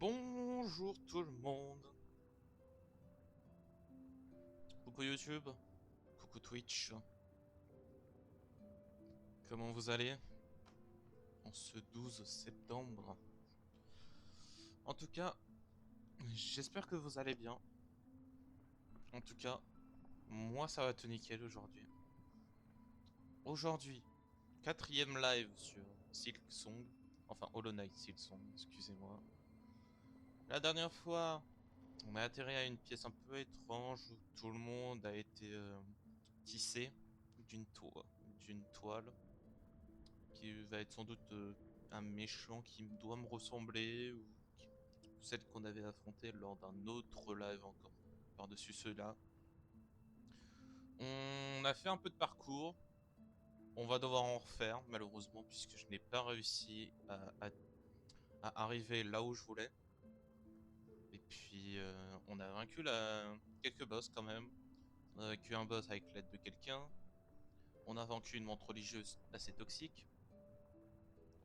Bonjour tout le monde. Coucou YouTube. Coucou Twitch. Comment vous allez en ce 12 septembre? En tout cas, j'espère que vous allez bien. En tout cas, moi ça va tout nickel aujourd'hui. Aujourd'hui, quatrième live sur Silksong. Enfin, Hollow Knight Silksong, excusez-moi. La dernière fois, on a atterri à une pièce un peu étrange où tout le monde a été tissé d'une toile qui va être sans doute un méchant qui doit me ressembler ou celle qu'on avait affrontée lors d'un autre live encore par-dessus ceux-là. On a fait un peu de parcours, on va devoir en refaire malheureusement puisque je n'ai pas réussi à arriver là où je voulais. Et puis on a vaincu quelques boss quand même. On a vaincu un boss avec l'aide de quelqu'un. On a vaincu une montre religieuse assez toxique.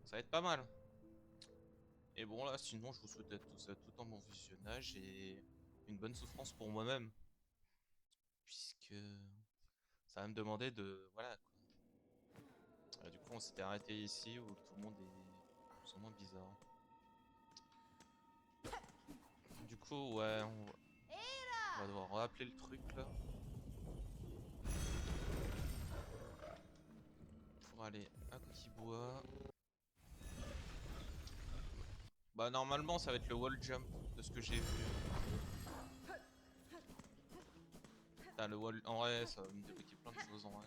Ça va être pas mal. Et bon là, sinon je vous souhaite à tous tout un bon visionnage et une bonne souffrance pour moi-même, puisque ça va me demander de... Voilà quoi. Du coup on s'était arrêté ici où tout le monde est plus ou moins bizarre. Du coup ouais, on va devoir rappeler le truc là. Pour aller à Coquibois. Bah normalement ça va être le wall jump de ce que j'ai vu. Putain, le wall... En vrai ça va me débloquer plein de choses en vrai.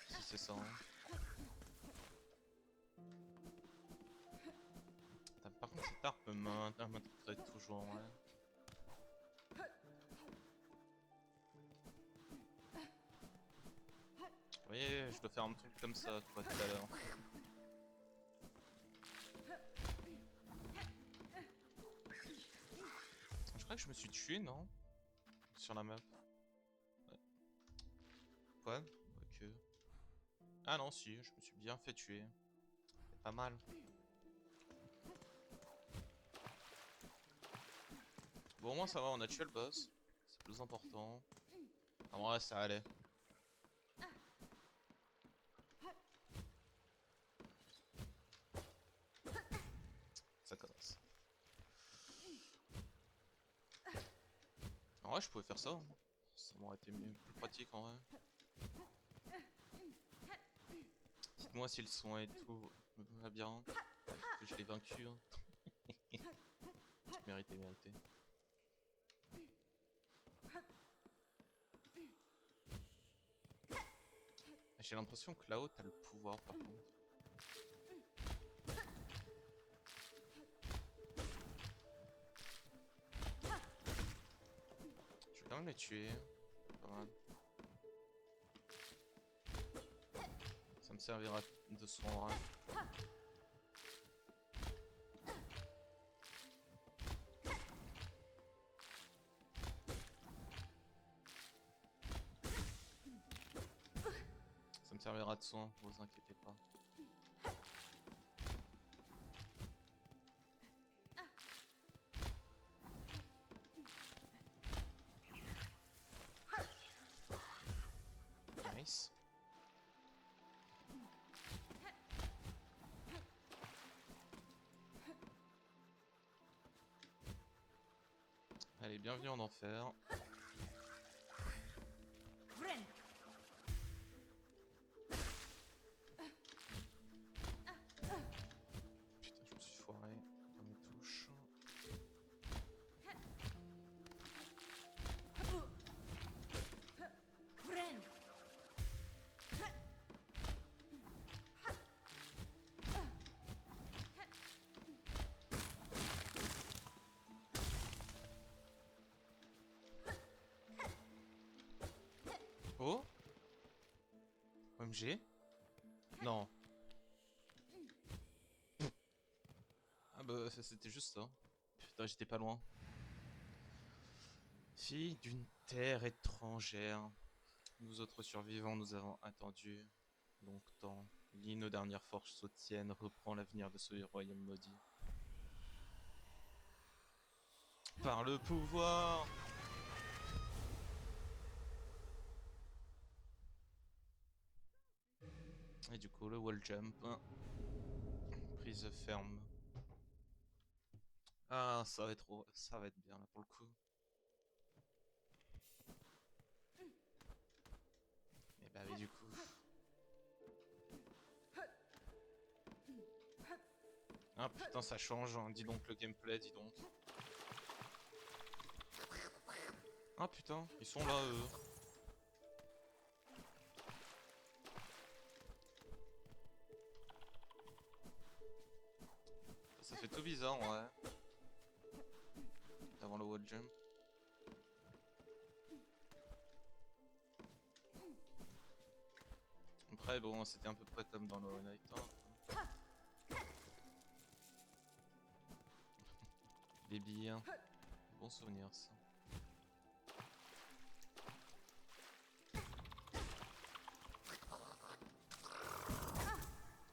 Si c'est ça. Hein. Putain, par contre cette arme m'intrigue toujours en vrai. Vous voyez, je dois faire un truc comme ça quoi tout à l'heure. Je crois que je me suis tué, non? Sur la map. Ouais. Quoi? Ok. Ah non, si, je me suis bien fait tuer. C'est pas mal. Bon, au moins ça va, on a tué le boss. C'est le plus important. En vrai, ça allait. Ça commence. En vrai, je pouvais faire ça. Hein. Ça m'aurait été mieux, plus pratique en vrai. Dites-moi si le son et tout me va bien. Que je l'ai vaincu. Hein. Mérité, mérité. J'ai l'impression que là-haut, t'as le pouvoir par contre. Je vais quand même les tuer. Pas mal. Ça me servira de soin. Hein. Ça me servira de soin, vous inquiétez pas. Nice. Allez, bienvenue en enfer. Putain, je me suis foiré dans mes touches. Oh, OMG. Non. Ah bah c'était juste ça. Putain, j'étais pas loin. Fille d'une terre étrangère. Nous autres survivants, nous avons attendu longtemps. Lis nos dernières forces sautiennes, reprend l'avenir de ce royaume maudit. Par le pouvoir. Et du coup, le wall jump. Prise ferme. Ah, ça va être bien là pour le coup. Et bah oui, du coup. Ah putain, ça change, hein. Dis donc le gameplay, dis donc. Ah putain, ils sont là, eux. Ça fait tout bizarre, ouais. Avant le wall jump. Après, bon, c'était à peu près comme dans le Hollow Knight, hein. Les billes, hein. Bon souvenir, ça.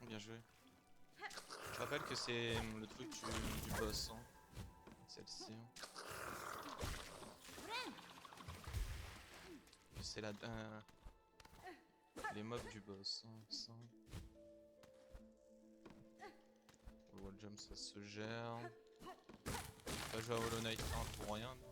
Bien joué. Je rappelle que c'est le truc du boss, hein. Celle-ci. Hein. Que c'est les mobs du boss, hein, ça. Le wall jump, ça se gère. Pas jouer à Hollow Knight 1 pour rien. Non.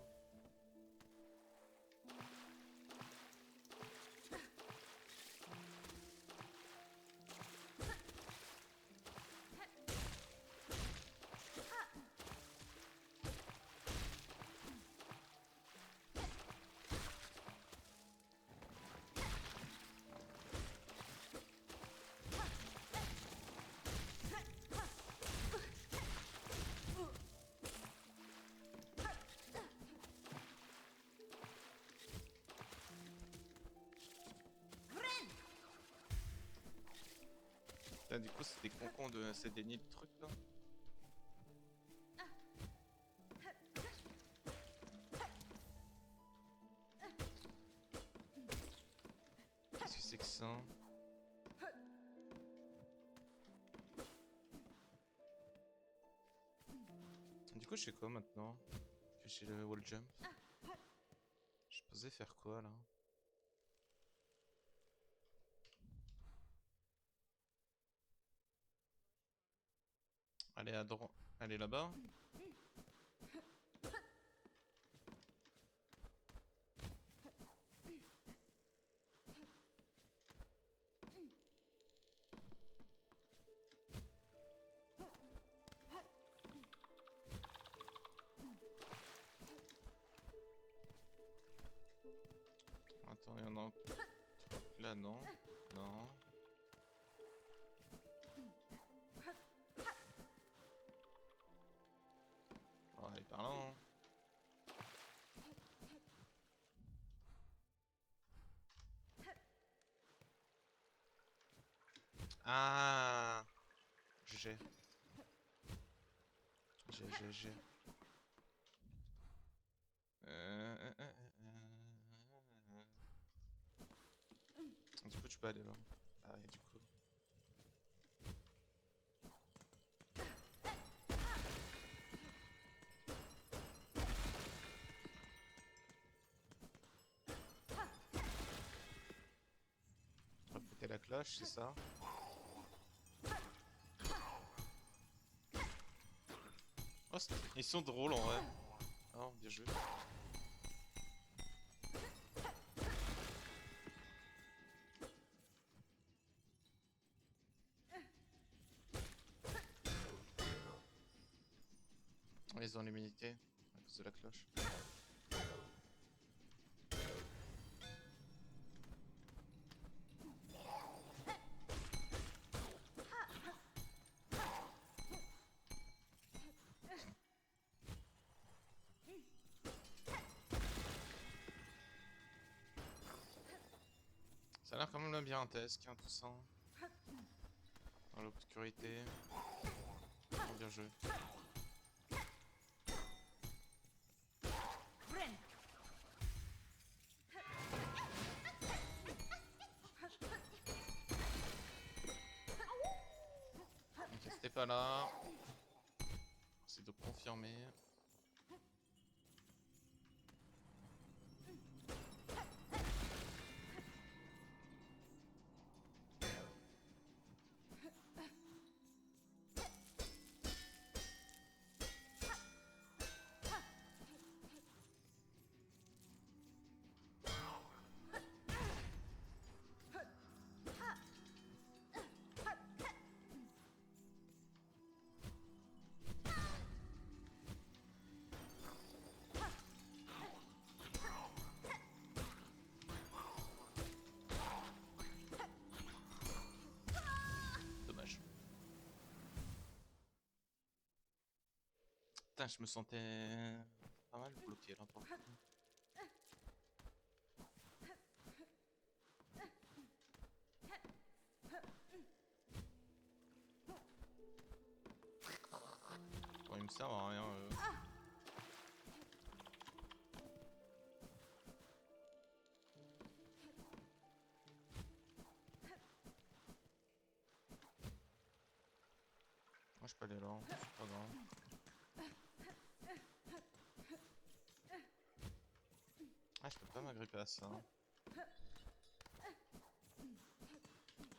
Putain, du coup, c'est des concons de. C'est des nids de trucs là. Qu'est-ce que c'est que ça? Du coup, je fais quoi maintenant? Que j'ai le wall jump. Je posais faire quoi là? Aller à droite. Aller là-bas? Attends, il y en a un. Là, non. Non. On va aller par là, hein. Ah! J'ai. J'ai. Du coup, tu peux aller là. Ah, et du coup. On va péter la cloche, c'est ça? Oh, ils sont drôles en vrai. Oh, bien joué. Ils ont l'immunité à cause de la cloche. Ça a l'air quand même labyrinthesque, hein, tout ça. Dans l'obscurité. Oh, bien joué. Ok, c'était pas là. C'est de confirmer. Putain, je me sentais pas mal bloqué là pour le coup. Bon, il me sert à rien. Moi je peux aller là, c'est pas grave. Ah, je peux pas m'agripper à ça.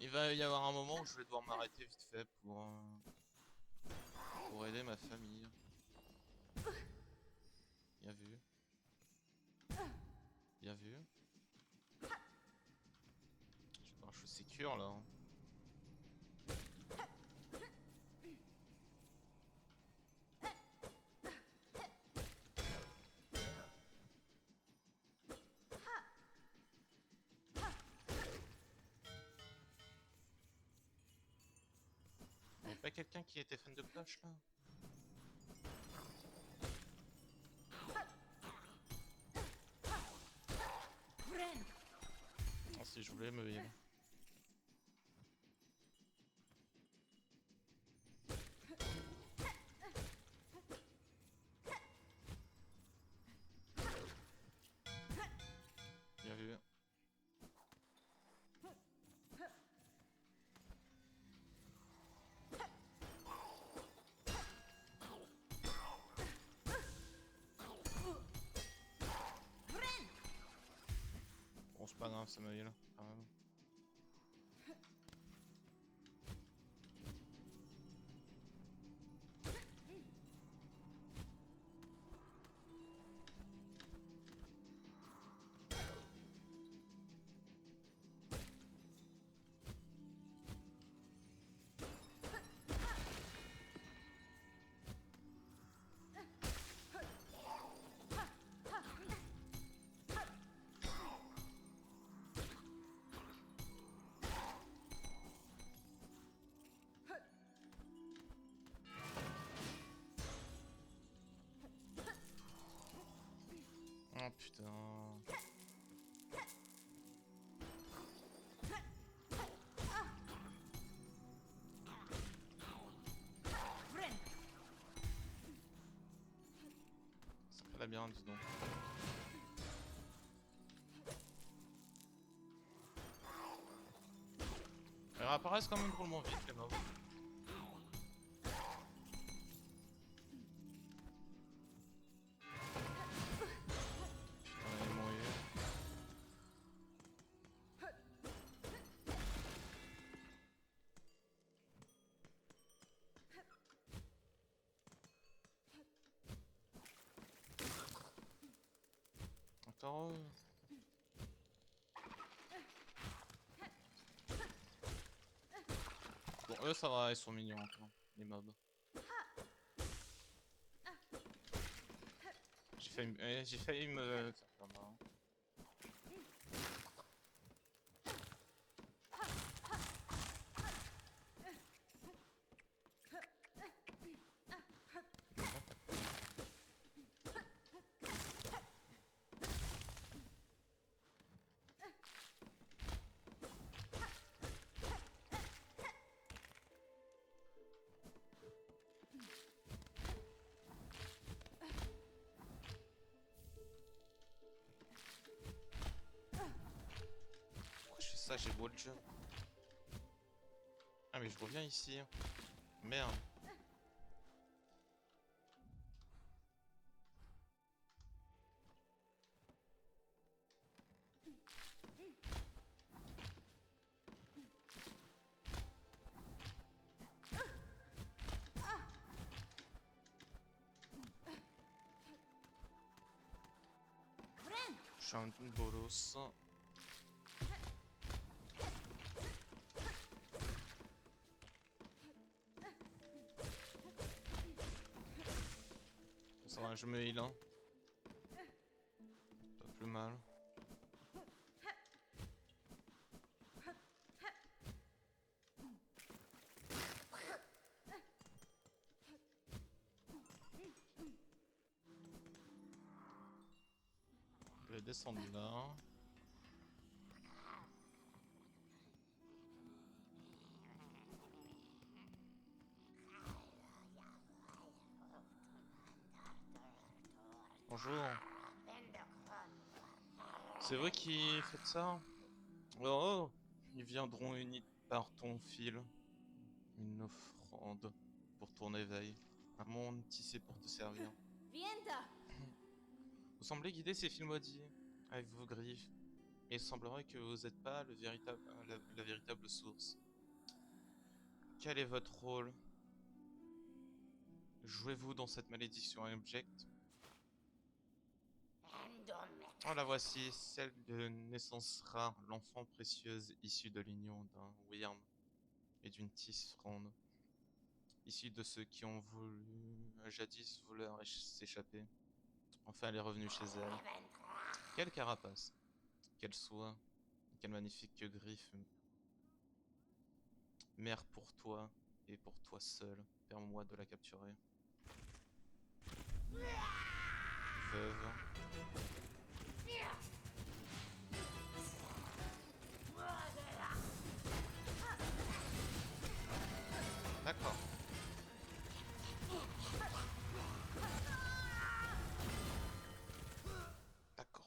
Il va y avoir un moment où je vais devoir m'arrêter vite fait pour aider ma famille. Bien vu. Bien vu. Je suis sécure là. Y'a pas quelqu'un qui était fan de cloche là? Ah, si je voulais me heal. Bien vu. Bon, c'est pas grave, ça me heal quand même. Oh putain. Ça fait la bien, dis donc. Ils réapparaissent quand même drôlement vite les mobs. Putain, ils m'ont eu. Encore eux. Bon, eux ça va, ils sont mignons encore, les mobs. J'ai failli me faire pas mal. Pourquoi je fais ça? J'ai wall jump. Ah mais je reviens ici. Merde. Je suis un bolos. Ça va, je me heal hein. Pas plus mal. descendre là. Bonjour. C'est vrai qui fait ça? Oh, ils viendront unis par ton fil. Une offrande pour ton éveil. Un monde tissé pour te servir. Vous semblez guider ces fils maudits avec vos griffes. Et il semblerait que vous n'êtes pas la véritable source. Quel est votre rôle? Jouez-vous dans cette malédiction abjecte? Oh, la voici, celle de naissance rare, l'enfant précieuse issue de l'union d'un Wyrm et d'une tisserande, issue de ceux qui ont voulu jadis vouloir s'échapper. Enfin, elle est revenue chez elle. Quelle carapace, quelle soie, quelle magnifique griffe. Mère pour toi et pour toi seul, permets-moi de la capturer. Veuve. D'accord. D'accord.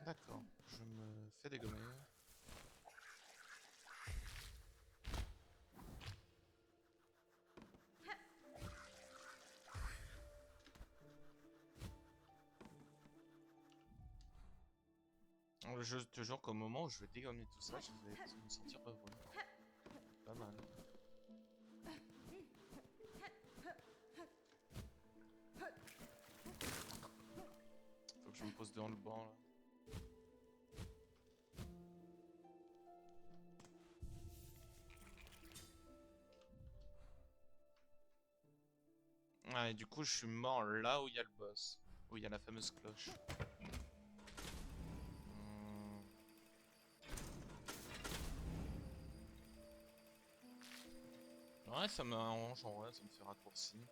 D'accord. Je me fais dégommer. Je te jure qu'au moment où je vais dégommer tout ça, je vais me sentir heureux. Pas mal. Faut que je me pose devant le banc là. Ah, et du coup, je suis mort là où il y a le boss. Où il y a la fameuse cloche. Ouais, ça m'arrange en vrai, ça me fait raccourci.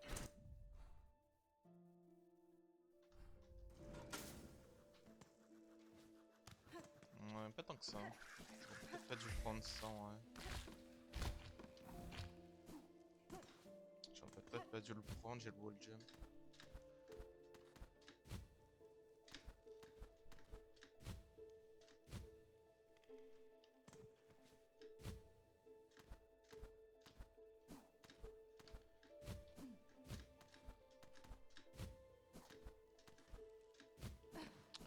Ouais, pas tant que ça. J'aurais peut-être pas dû prendre ça, ouais. J'aurais peut-être pas dû le prendre, j'ai le wall jump.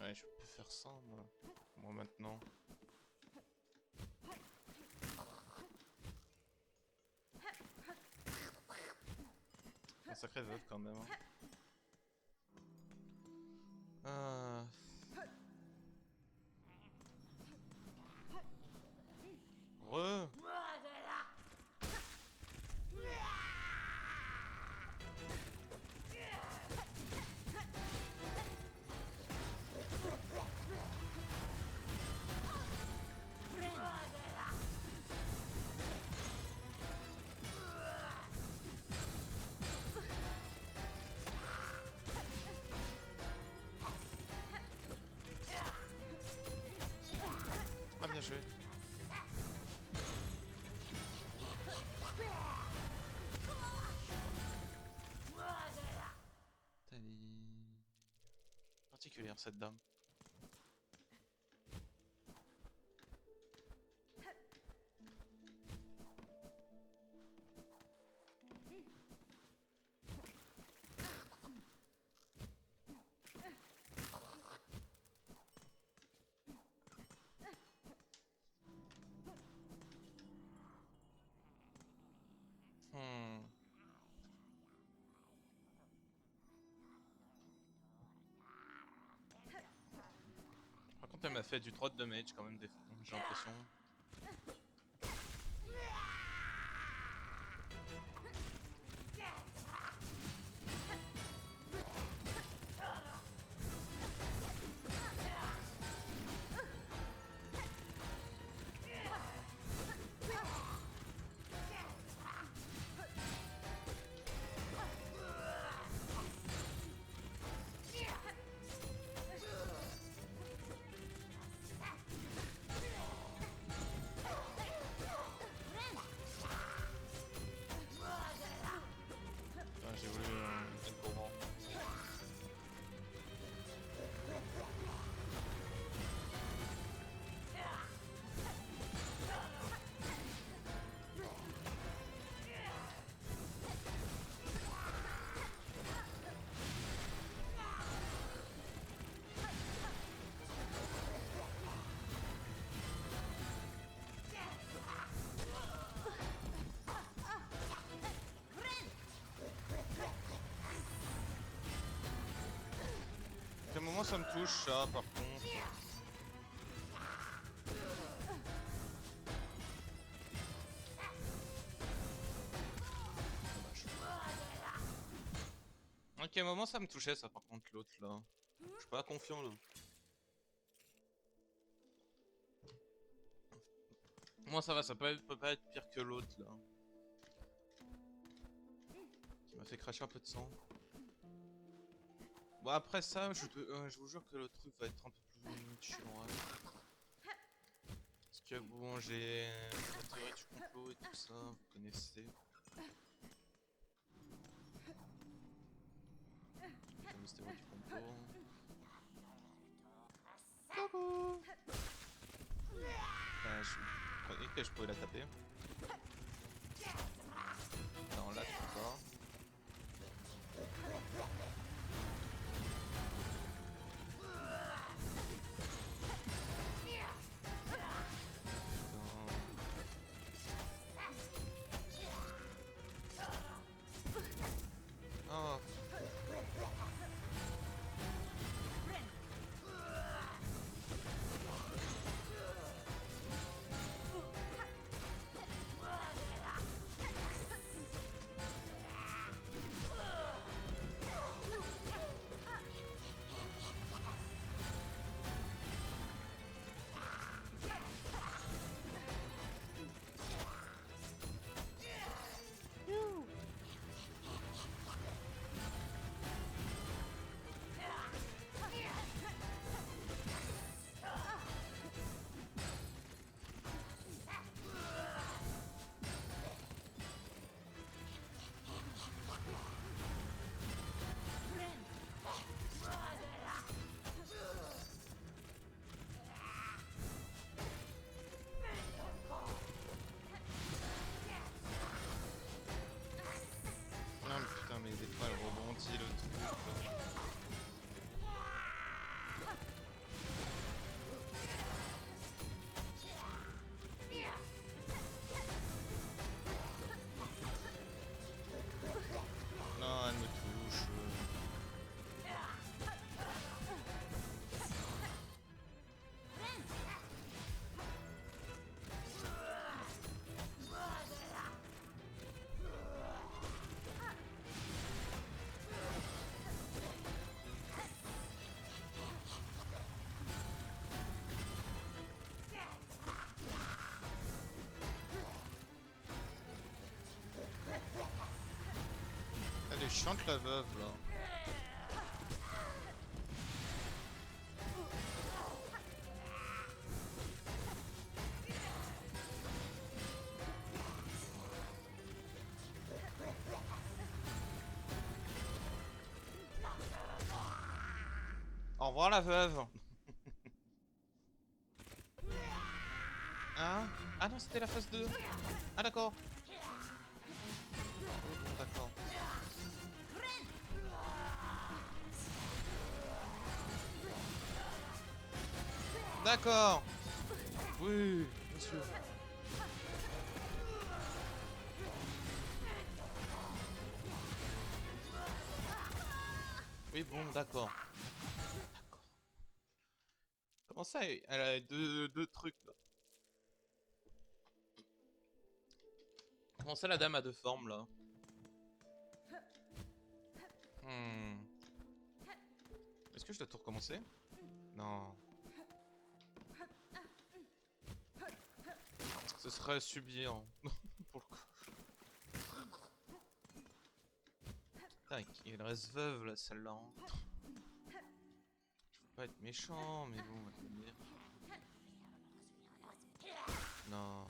Ouais, je peux faire ça, moi maintenant. Un sacré veuve quand même. Hein. Re. Ah, bien joué. Particulière cette dame. Par contre, elle m'a fait du trop de damage quand même, j'ai l'impression. ça me touche, ça, par contre. Ok, à un moment ça me touchait ça par contre l'autre là. Je suis pas confiant là. Moi ça va, ça peut pas être pire que l'autre là. Qui m'a fait cracher un peu de sang. Bon après ça, je vous jure que le truc va être un peu plus chiant. Hein. Parce que bon, j'ai la théorie du complot et tout ça, vous connaissez. La fameuse théorie du complot. Coucou. Je croyais que je pouvais la taper. Non, là tu peux pas. Oh. Non mais putain mais des fois elle rebondit le truc. Non elle me touche. Elle est chiante la veuve là. Au revoir la veuve. Hein? Ah non c'était la phase 2. Ah d'accord. Bon, d'accord. D'accord. Oui, bien sûr. Oui bon d'accord. D'accord. Comment ça elle a deux trucs là? Comment ça la dame a deux formes là? Hmm. Est-ce que je dois tout recommencer? Non. Ce serait subir. Pour le coup. Putain, il reste veuve là celle-là. Hein. Je veux pas être méchant, mais bon, on va te le dire. Non.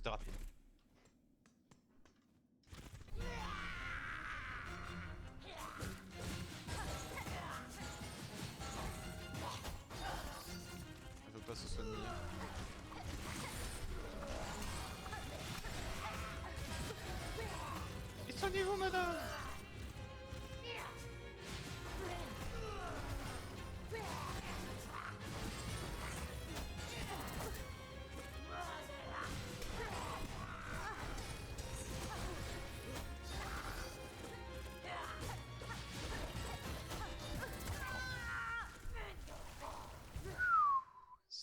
C'était rapide. Elle veut pas se soigner. Et soignez-vous, madame!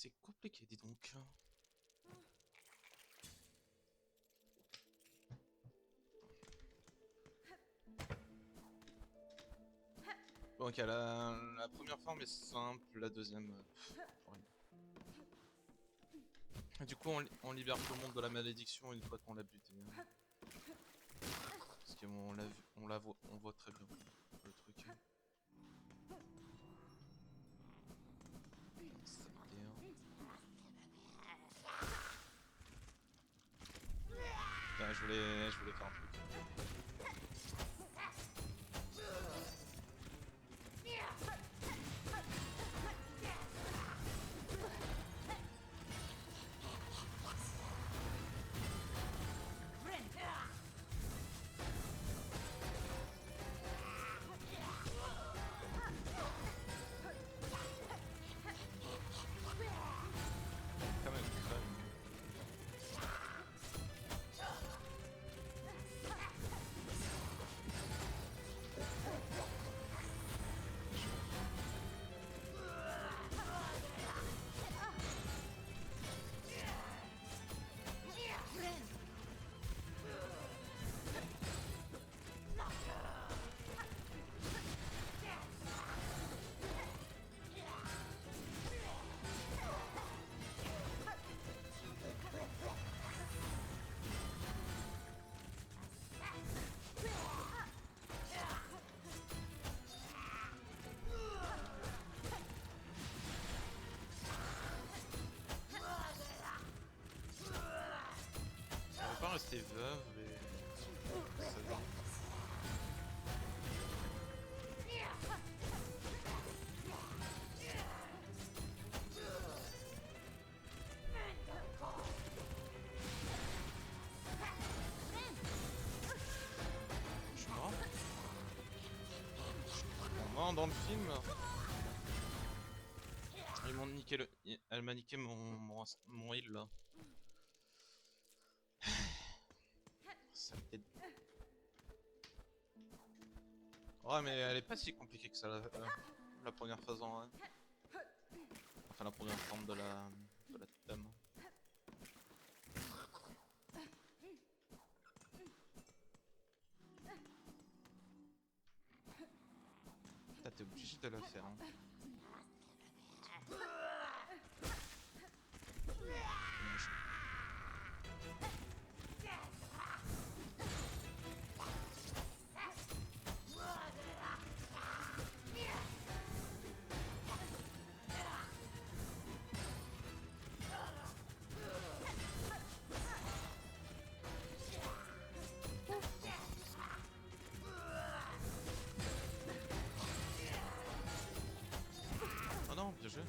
C'est compliqué, dis donc. Bon, ok, la première forme est simple, la deuxième... ouais. Du coup, on libère tout le monde de la malédiction une fois qu'on l'a buté. Hein. Parce qu'on l'a vu, on voit très bien le truc. Ça m'énerve. Putain, je voulais faire un truc. Quand même, crème. On va pas rester veuve et... ça va. Je suis mort. Non, dans le film... Ils m'ont niqué le... Elle m'a niqué mon heal là. Ça me fait... Ouais, mais elle est pas si compliquée que ça la première phase en vrai. Enfin la première forme de la dame. Putain, t'es obligé de la faire. Hein. Oh non, bien joué.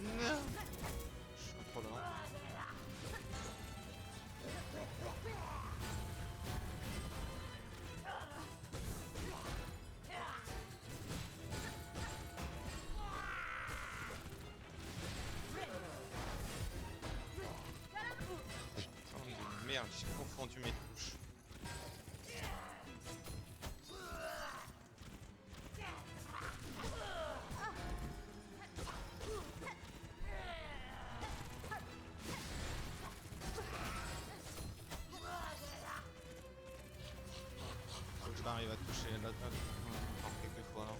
Non. Je suis trop lent. Putain de merde, j'ai confondu mes touches. Faut que je m'arrive à toucher la table encore quelques fois là.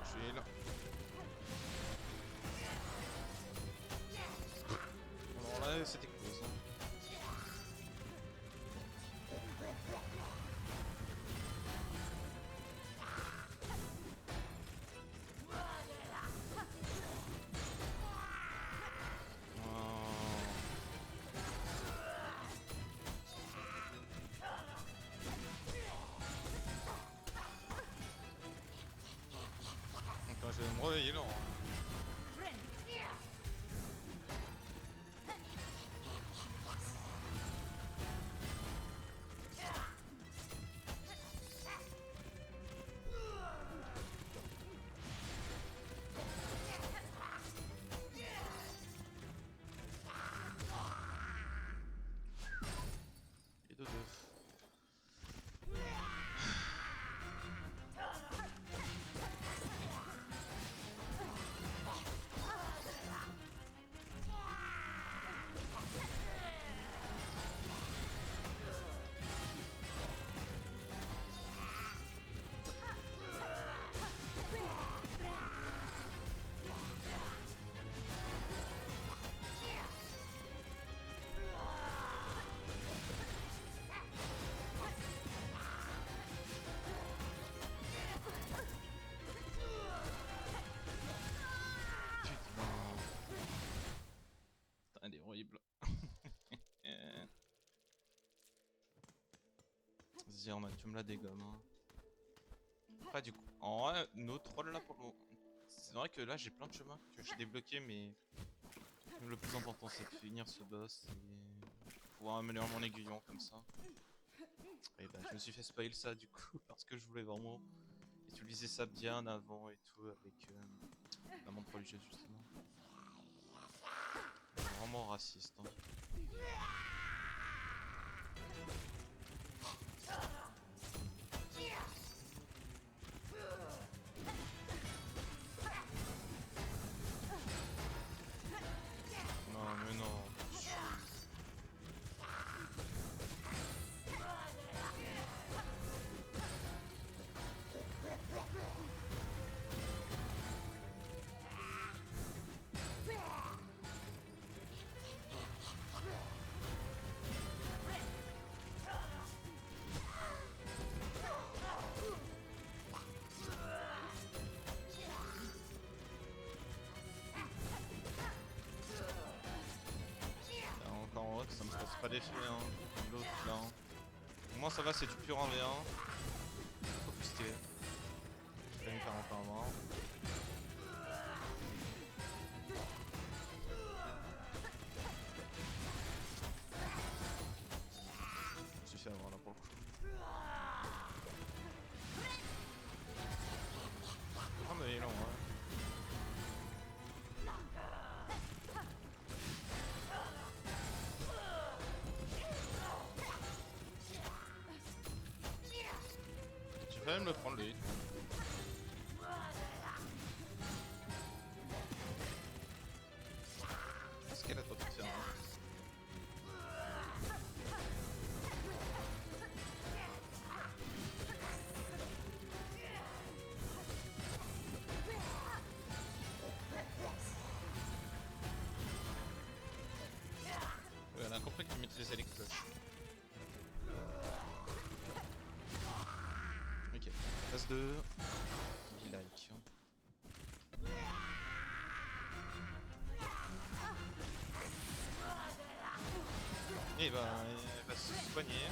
Je suis là. Vas-y, Arma, tu me la dégommes. Hein. Après, du coup, en vrai, nos trolls là pour le moment. C'est vrai que là, j'ai plein de chemins que j'ai débloqués, mais le plus important, c'est de finir ce boss et pouvoir améliorer mon aiguillon comme ça. Et bah, je me suis fait spoil ça du coup, parce que je voulais vraiment utiliser ça bien avant et tout, avec la montre religieuse justement. Vraiment raciste. Hein. Non, mais non. Encore en haut, ça me casse pas d'effet, hein. Comme l'autre là. Hein. Au moins ça va, c'est du pur 1v1. Trop plus stylé. Je vais me faire encore un mort. Je me suis fait avoir là pour le coup. Ah mais il est long, ouais. J'ai failli me le prendre lui. Qu'est-ce qu'elle a trop de faire hein. Ouais, on a compris qu'il maîtrisait les cloches. Ok, phase 2. Il like. Et bah, il va se soigner.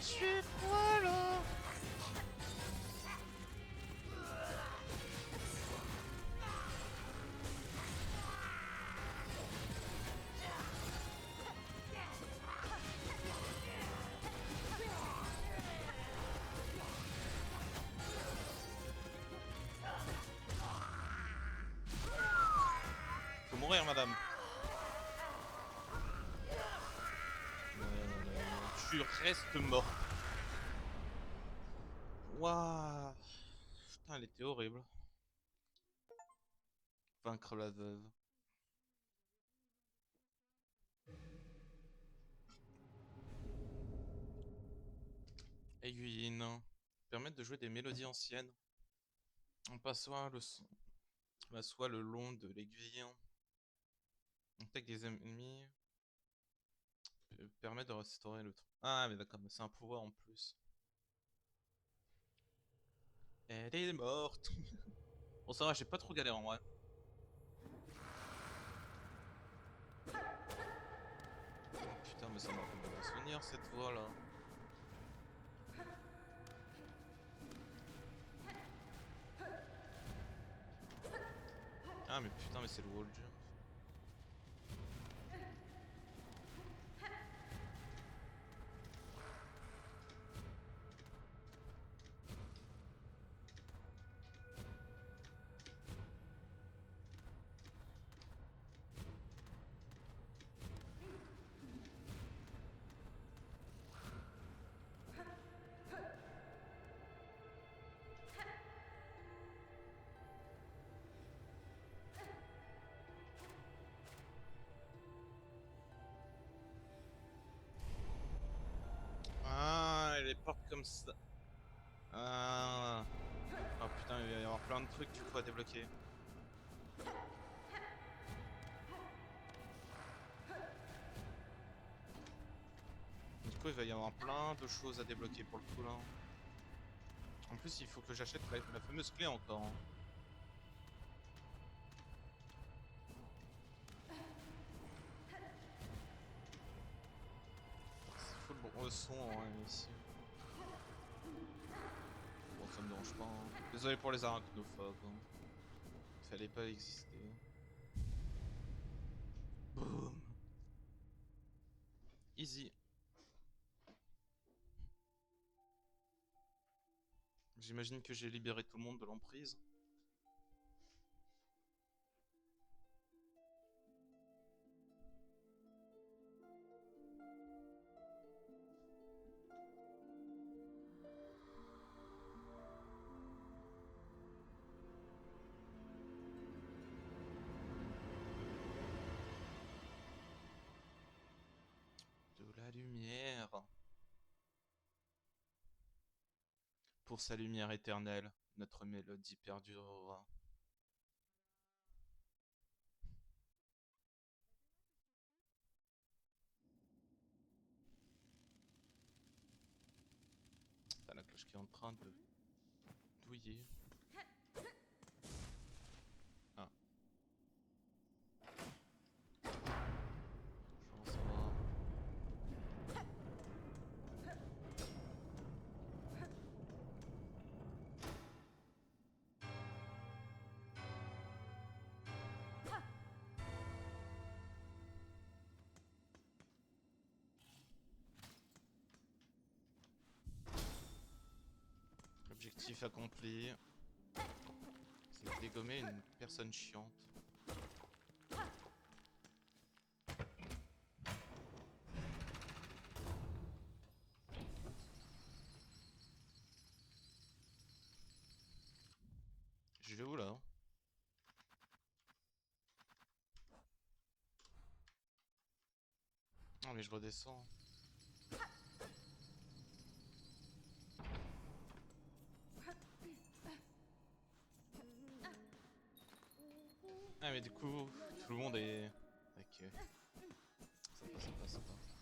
Suis-moi là. Faut mourir, madame. Tu restes mort. Waouh. Putain, elle était horrible. Vaincre la veuve. Aiguilline. Permettre de jouer des mélodies anciennes. En passant le son. Bah, soit le long de l'aiguille. Attaque des ennemis. Permet de restaurer le truc. Ah, mais d'accord, mais c'est un pouvoir en plus. Elle est morte. Bon, ça va, j'ai pas trop galéré en vrai. Putain, mais ça m'a fait un souvenir cette voix là. Ah, mais putain, mais c'est le wall jump. porte comme ça. Ah. Oh putain, il va y avoir plein de trucs du coup à débloquer. Du coup, il va y avoir plein de choses à débloquer pour le coup là. En plus, il faut que j'achète la fameuse clé encore, hein. Il faut le bon son hein, ici. Bon, ça me dérange pas, hein. Désolé pour les arachnophobes, hein. Il fallait pas exister. Boum. Easy. J'imagine que j'ai libéré tout le monde de l'emprise. De la lumière. Pour sa lumière éternelle, notre mélodie perdurera. T'as la cloche qui est en train de douiller. Ah. Bonjour, ça va. Objectif accompli. C'est dégommer une personne chiante. Je vais où là? Non mais je redescends. Ah mais du coup, tout le monde est... Ok. Ça passe, ça passe.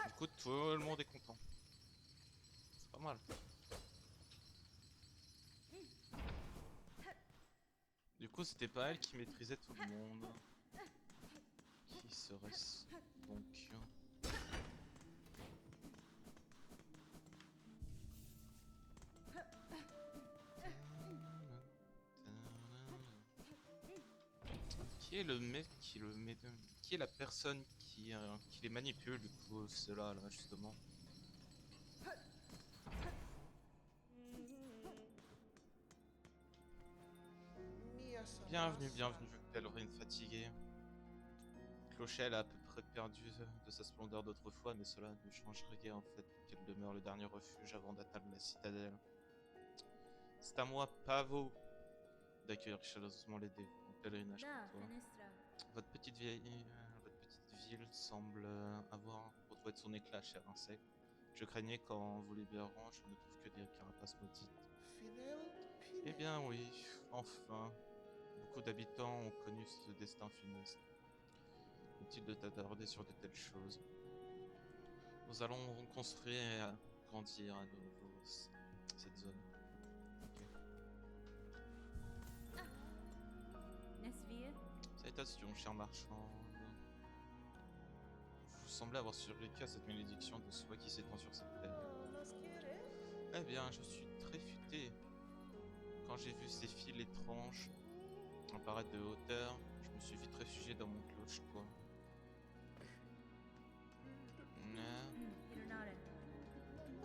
Du coup, tout le monde est content. C'est pas mal. Du coup, c'était pas elle qui maîtrisait tout le monde. Qui serait-ce donc? Qui est le mec qui le met... Qui est la personne qui les manipule du coup, ceux-là, là, justement? Bienvenue, bienvenue, pèlerine fatiguée. Clochelle a à peu près perdu de sa splendeur d'autrefois, mais cela ne change rien en fait qu'elle demeure le dernier refuge avant d'atteindre la citadelle. C'est à moi, Pavo, d'accueillir chaleureusement les dévots en pèlerinage pour toi. Votre petite ville semble avoir retrouvé de son éclat, cher insecte. Je craignais qu'en vous libérant, je ne trouve que des carapaces maudites. Eh bien oui, enfin. Beaucoup d'habitants ont connu ce destin funeste. Inutile de t'attarder sur de telles choses. Nous allons reconstruire et agrandir à nouveau cette zone. Ok. Salutations, cher marchand. Vous semblez avoir survécu à cette malédiction de soie qui s'étend sur cette terre. Eh bien, je suis très futé. Quand j'ai vu ces fils étranges apparaître de hauteur, je me suis vite réfugié dans mon cloche-toit.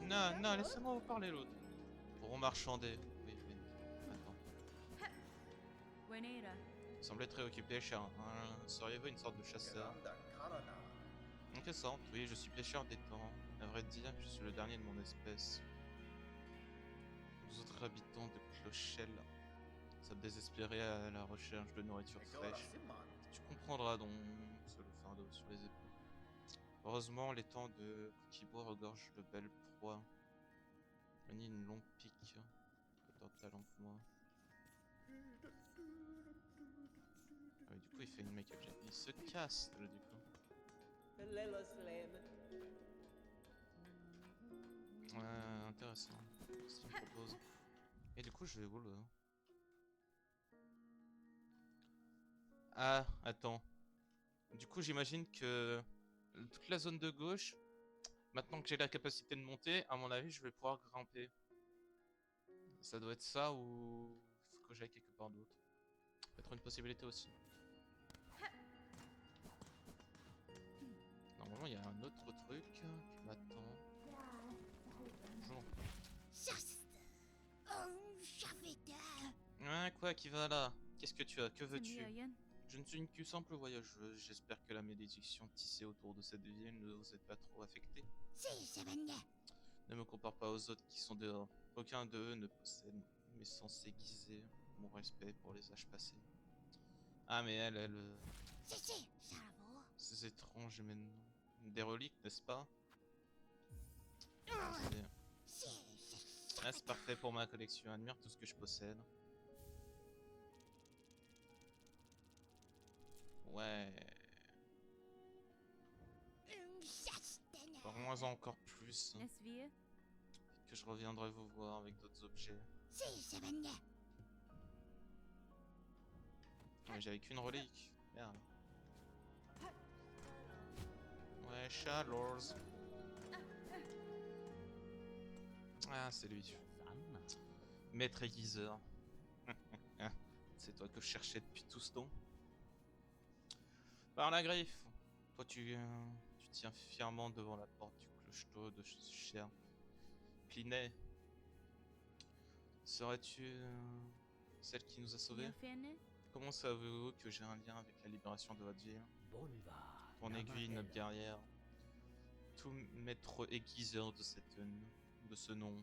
Non, non, laissez-moi vous parler l'autre. Pour marchander. Oui, oui. Attends. Vous semblez très occupé, cher. Seriez-vous une sorte de chasseur? Intéressant. Oui, je suis pêcheur des temps. À vrai dire, je suis le dernier de mon espèce. Nous autres habitants de Clochelle sommes désespérés à la recherche de nourriture fraîche. Tu comprendras donc, c'est le fardeau sur les épaules. Heureusement, les temps de Kukibo regorgent de belles proies. Manie une longue pique. Autant de talent que moi. Ah oui, du coup, il fait une Michael Jackson. Il se casse, là, du coup. Ouais, intéressant. Ce qu'il me propose. Et du coup, je vais où, là? Ah, attends. Du coup, j'imagine que toute la zone de gauche, maintenant que j'ai la capacité de monter, à mon avis, je vais pouvoir grimper. Ça doit être ça ou il faut que j'aille quelque part d'autre. Peut-être une possibilité aussi. Normalement, il y a un autre truc qui m'attend. Bonjour. Ouais, quoi, qui va là? Qu'est-ce que tu as? Que veux-tu? Je ne suis qu'une simple voyageuse. J'espère que la malédiction tissée autour de cette ville ne vous est pas trop affectée. Ne me compare pas aux autres qui sont dehors. Aucun d'eux ne possède mes sens aiguisés. Mon respect pour les âges passés. Ah, mais elle. C'est étrange maintenant. Des reliques, n'est-ce pas? Ah, c'est parfait pour ma collection. Admire tout ce que je possède. Ouais. Parlons-en encore plus. Que je reviendrai vous voir avec d'autres objets. Mais j'avais qu'une relique. Merde. Ouais, Shalors. Ah, c'est lui. Maître aiguiseur. C'est toi que je cherchais depuis tout ce temps. Par la griffe. Toi, tu tiens fièrement devant la porte du clocheton de cher Plinet. Serais-tu celle qui nous a sauvés? Comment savez-vous que j'ai un lien avec la libération de votre ville? Ton aiguille, notre guerrière. Tout maître aiguiseur de ce nom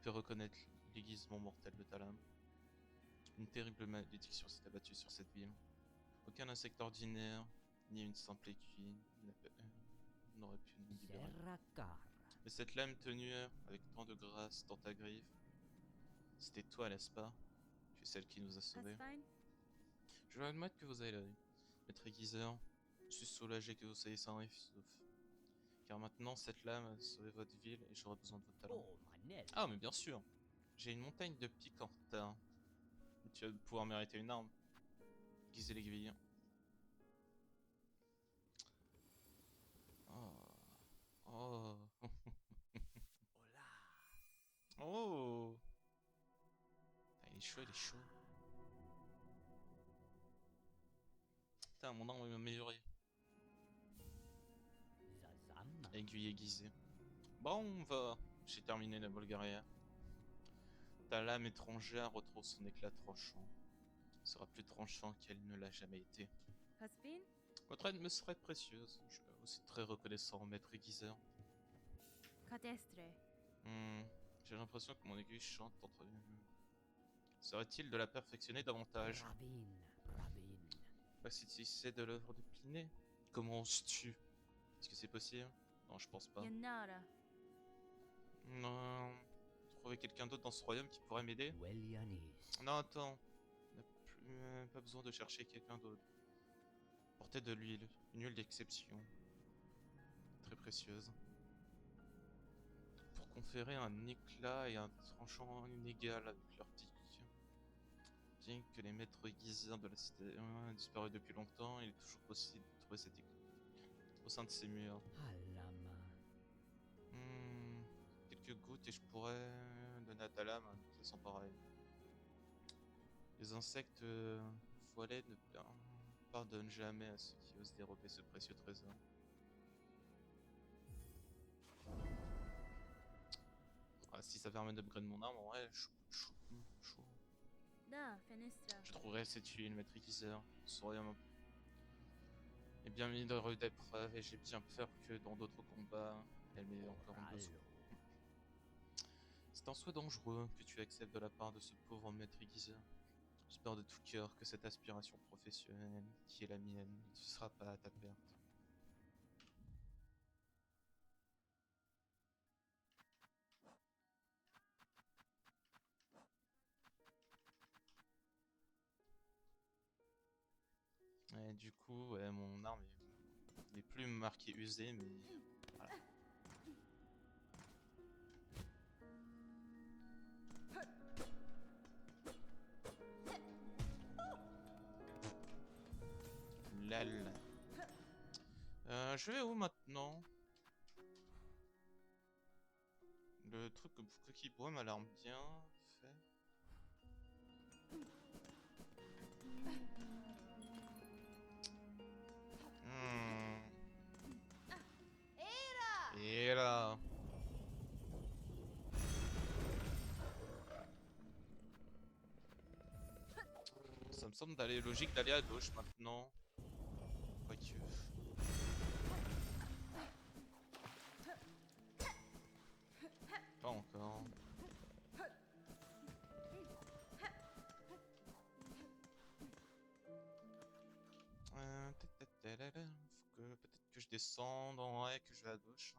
peut reconnaître l'aiguisement mortel de ta lame. Une terrible malédiction s'est abattue sur cette ville. Aucun insecte ordinaire, ni une simple aiguille n'aurait pu nous libérer. Mais cette lame tenue avec tant de grâce dans ta griffe, c'était toi, n'est-ce pas? Tu es celle qui nous a sauvés. Je dois admettre que vous avez l'œil. Maître aiguiseur, je suis soulagé que vous soyez sans sauf. Car maintenant, cette lame a sauvé votre ville et j'aurai besoin de votre talent. Ah, mais bien sûr. J'ai une montagne de piques en retard. Tu vas pouvoir mériter une arme. Aiguiser l'aiguille. Oh. Oh. Oh. Ah, il est chaud, il est chaud. Putain, mon arme va m'améliorer. Aiguille aiguisée. Bon, on va. J'ai terminé la Bulgaria. Ta lame étrangère retrouve son éclat tranchant. Sera plus tranchant qu'elle ne l'a jamais été. Votre aide me serait précieuse. Je suis aussi très reconnaissant, maître aiguiseur. J'ai l'impression que mon aiguille chante entre... Serait-il de la perfectionner davantage? Bah, si c'est de l'œuvre de Pliné. Comment oses-tu? Est-ce que c'est possible? Non, je pense pas. Non. Trouver quelqu'un d'autre dans ce royaume qui pourrait m'aider? Non, attends. On n'a pas besoin de chercher quelqu'un d'autre. Portez de l'huile. Une huile d'exception. Très précieuse. Pour conférer un éclat et un tranchant inégal avec leur tic. Bien que les maîtres aiguiseurs de la cité ont disparu depuis longtemps, il est toujours possible de trouver cet éclat au sein de ces murs. Quelques gouttes et je pourrais donner à ta lame, ça sent pareil. Les insectes voilés ne pardonnent jamais à ceux qui osent dérober ce précieux trésor. Ah, si ça permet d'upgrade mon arme, en vrai, chaud. Je trouverai cette huile, maître aiguiseur. Ce royaume est bien mis de rude épreuve et j'ai bien peur que dans d'autres combats, elle m'ait encore besoin. C'est un souhait dangereux que tu acceptes de la part de ce pauvre maître aiguiseur. J'espère de tout cœur que cette aspiration professionnelle, qui est la mienne, ne sera pas à ta perte. du coup, ouais, mon arme n'est plus marquée usée, mais voilà. Lal. Je vais où maintenant? Le truc qui boit m'a l'air bien fait. Hmm. Et là. Ça me semble d'aller logique d'aller à gauche maintenant. Quoique. Pas encore. Faut que peut-être que je descende en vrai, que je vais à gauche.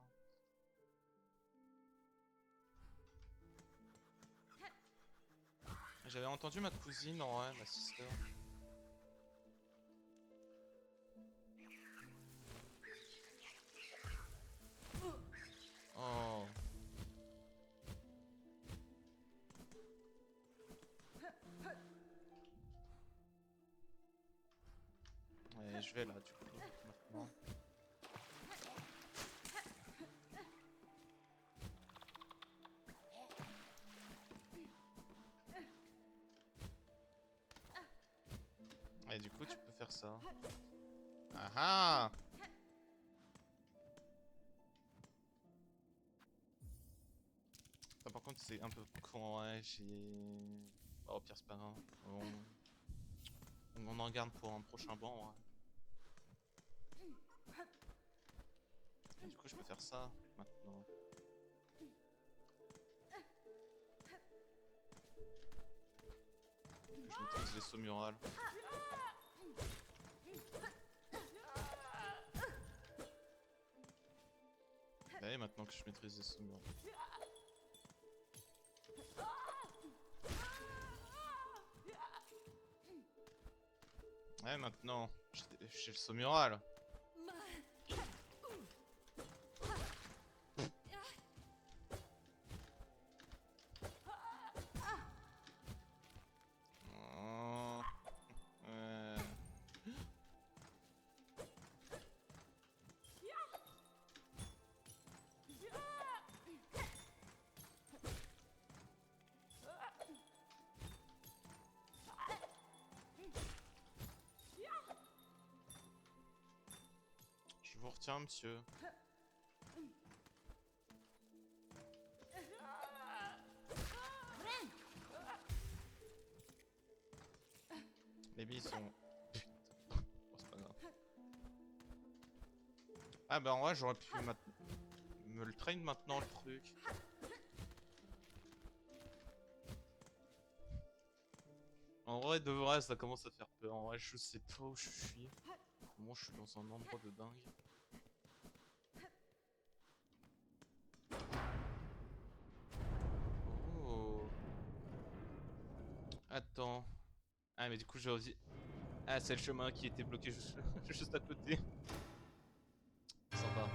J'avais entendu ma cousine en vrai, ma sister. Oh. Ouais, je vais là du coup maintenant. Et du coup tu peux faire ça. Ah ah! Ça, par contre c'est un peu con, ouais, j'ai... Bah, au pire c'est pas grave. On en garde pour un prochain banc, ouais. Et du coup je peux faire ça maintenant. Je maîtrise les sauts murales. Et maintenant que je maîtrise les sauts murales. Ouais, maintenant, j'ai le saut mural. Oh, ouais. Je vous retiens, monsieur. Les billes sont... Putain. Bon, c'est pas grave. Ah bah en vrai, j'aurais pu me le train maintenant, le truc. En vrai, de vrai, ça commence à faire peur. En vrai, je sais pas où je suis. Moi, je suis dans un endroit de dingue. Oh. Attends. Ah, mais du coup, j'ai aussi... Ah, c'est le chemin qui était bloqué juste, juste à côté. Sympa.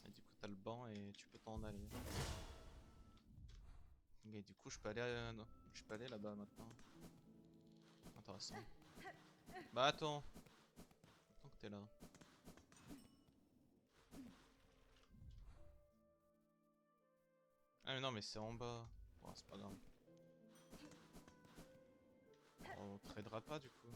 Et du coup, t'as le banc et tu peux t'en aller. Et du coup, je peux aller, non, je peux aller là-bas maintenant. Intéressant. Bah attends. Tant que t'es là. Ah mais non, mais c'est en bas. Bon, c'est pas grave. On tradera pas du coup.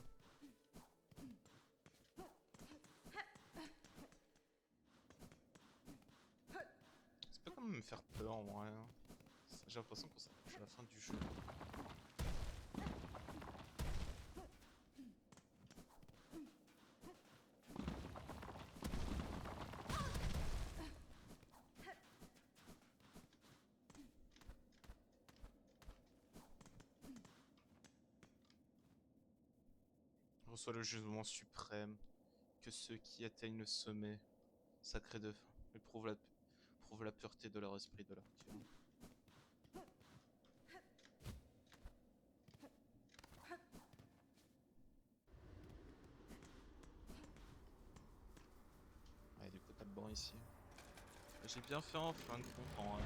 Ça peut quand même me faire peur en vrai, hein. J'ai l'impression qu'on s'approche à la fin du jeu. On reçoit le jugement suprême. Que ceux qui atteignent le sommet sacré de... Prouvent la pureté de leur esprit, de leur cœur. ici. J'ai bien fait en fin de compte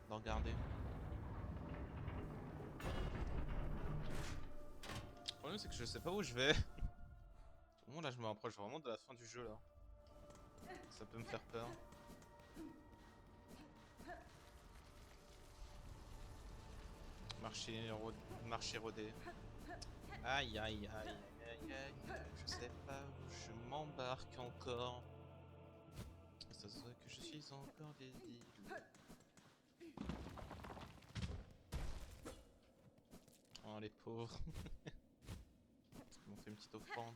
d'en regarder. Le problème c'est que je sais pas où je vais. Au moment là je me rapproche vraiment de la fin du jeu là. Ça peut me faire peur. Marcher rodé. Aïe aïe aïe aïe aïe aïe. Je sais pas où je m'embarque encore. Ça se voit que je suis encore vieilli. Oh les pauvres. Ils m'ont fait une petite offrande.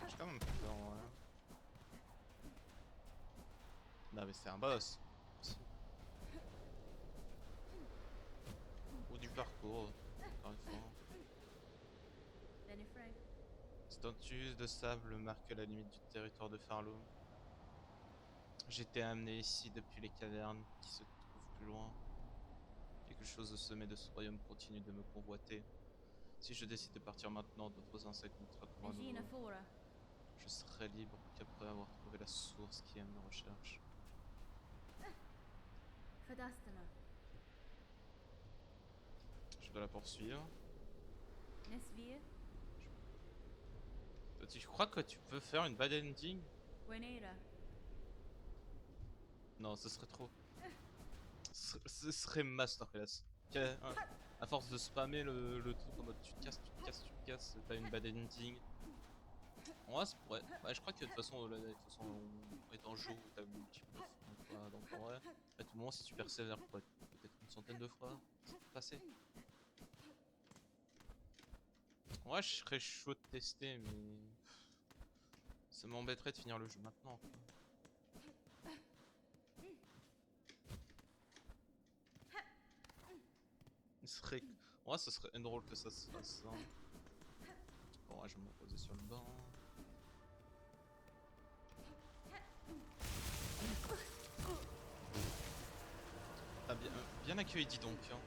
J'ai quand même peur, ouais. Non mais c'est un boss. Ou du parcours, encore une fois. Statue de sable marque la limite du territoire de Farlow. J'étais amené ici depuis les cavernes qui se trouvent plus loin. Quelque chose au sommet de ce royaume continue de me convoiter. Si je décide de partir maintenant, d'autres insectes me traqueront à nouveau. Je serai libre qu'après avoir trouvé la source qui aime mes recherches. Je dois la poursuivre. Tu crois que tu peux faire une bad ending? Non, ce serait trop. Ce serait masterclass. Ok, ouais. À force de spammer le truc en mode tu te casses, tu te casses, tu te casses, t'as une bad ending. Ouais, ça pourrait. Bah, je crois que de toute façon, on est en jeu où t'as multiple fois, donc en vrai, à tout moment, si tu persévères quoi, peut-être une centaine de fois, ça peut passer. Ouais, je serais chaud de tester, mais ça m'embêterait de finir le jeu maintenant, quoi. Ouais, ce serait drôle que ça se fasse. Hein. Bon, ouais, je vais me reposer sur le banc. T'as bien accueilli, dis donc. Hein.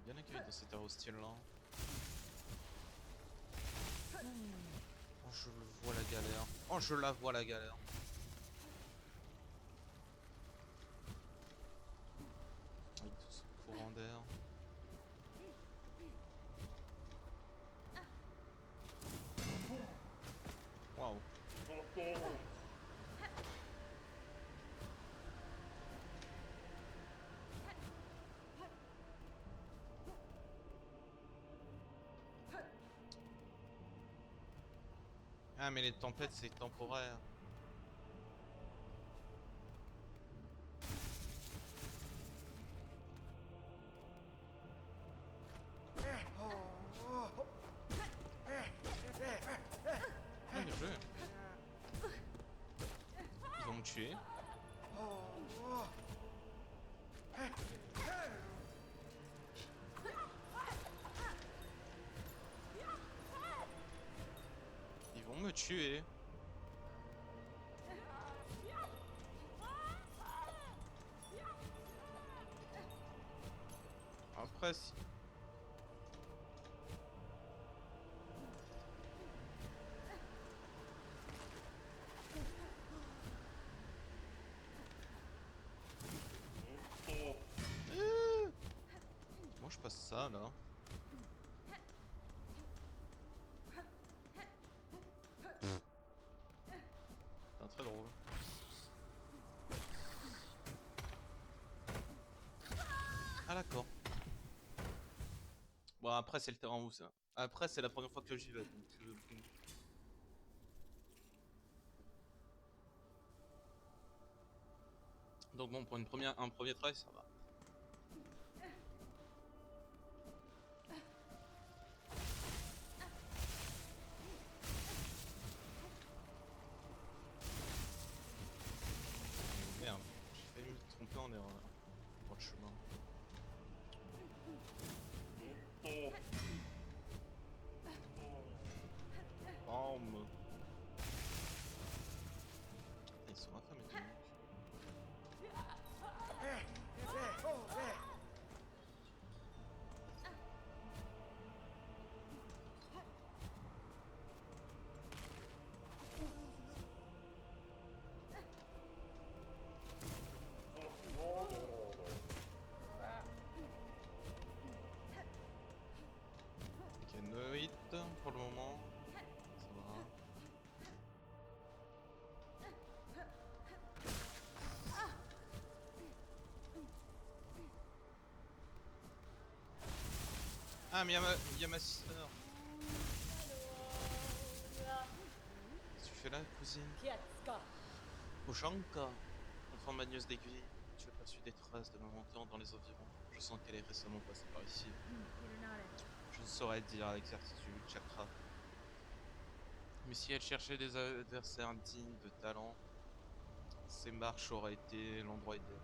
Bien accueilli dans cet air hostile là. Oh, je le vois la galère. Oh, je la vois la galère. Avec tout ce courant d'air. Waouh. Ah, mais les tempêtes, c'est temporaire. Ah, bien joué. Ils vont me tuer. Ils vont me tuer. Après, si... Moi, je passe ça, là. C'est très drôle. Ah, d'accord. Bon, après, c'est le terrain où ça. Après, c'est la première fois que j'y vais. Donc bon, pour un premier try, ça va. Merde, j'ai failli me tromper en erreur. Pour le chemin. Bam. Ils sont affamés, tes mecs. Ah mais y'a ma sœur. Qu'est-ce que tu fais là, cousine? Oshanka, enfant magneuse d'aiguille, tu as perçu des traces de ma mentor dans les environs. Je sens qu'elle est récemment passée par ici. Je ne saurais dire avec certitude, Chakra. Mais si elle cherchait des adversaires dignes de talent, ces marches auraient été l'endroit idéal.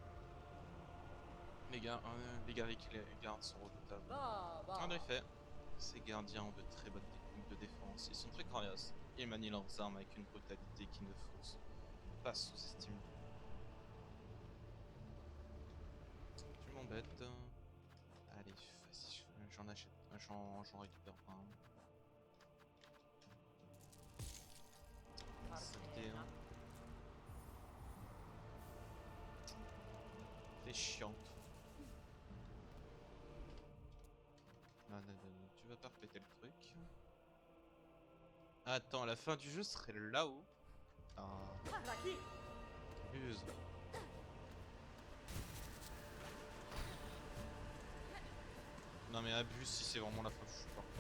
Les gardes sont redoutables. En effet, ces gardiens ont de très bonnes techniques de défense. Ils sont très coriaces. Ils manient leurs armes avec une brutalité qui ne faut pas sous-estimer. Tu m'embêtes. Allez, vas-y, j'en achète, j'en récupère un. Saleté, hein. T'es chiante. Non, non, non, non, tu vas pas répéter le truc. Attends, la fin du jeu serait là-haut. Ah, abuse. Non mais abuse si c'est vraiment la fin du jeu par contre.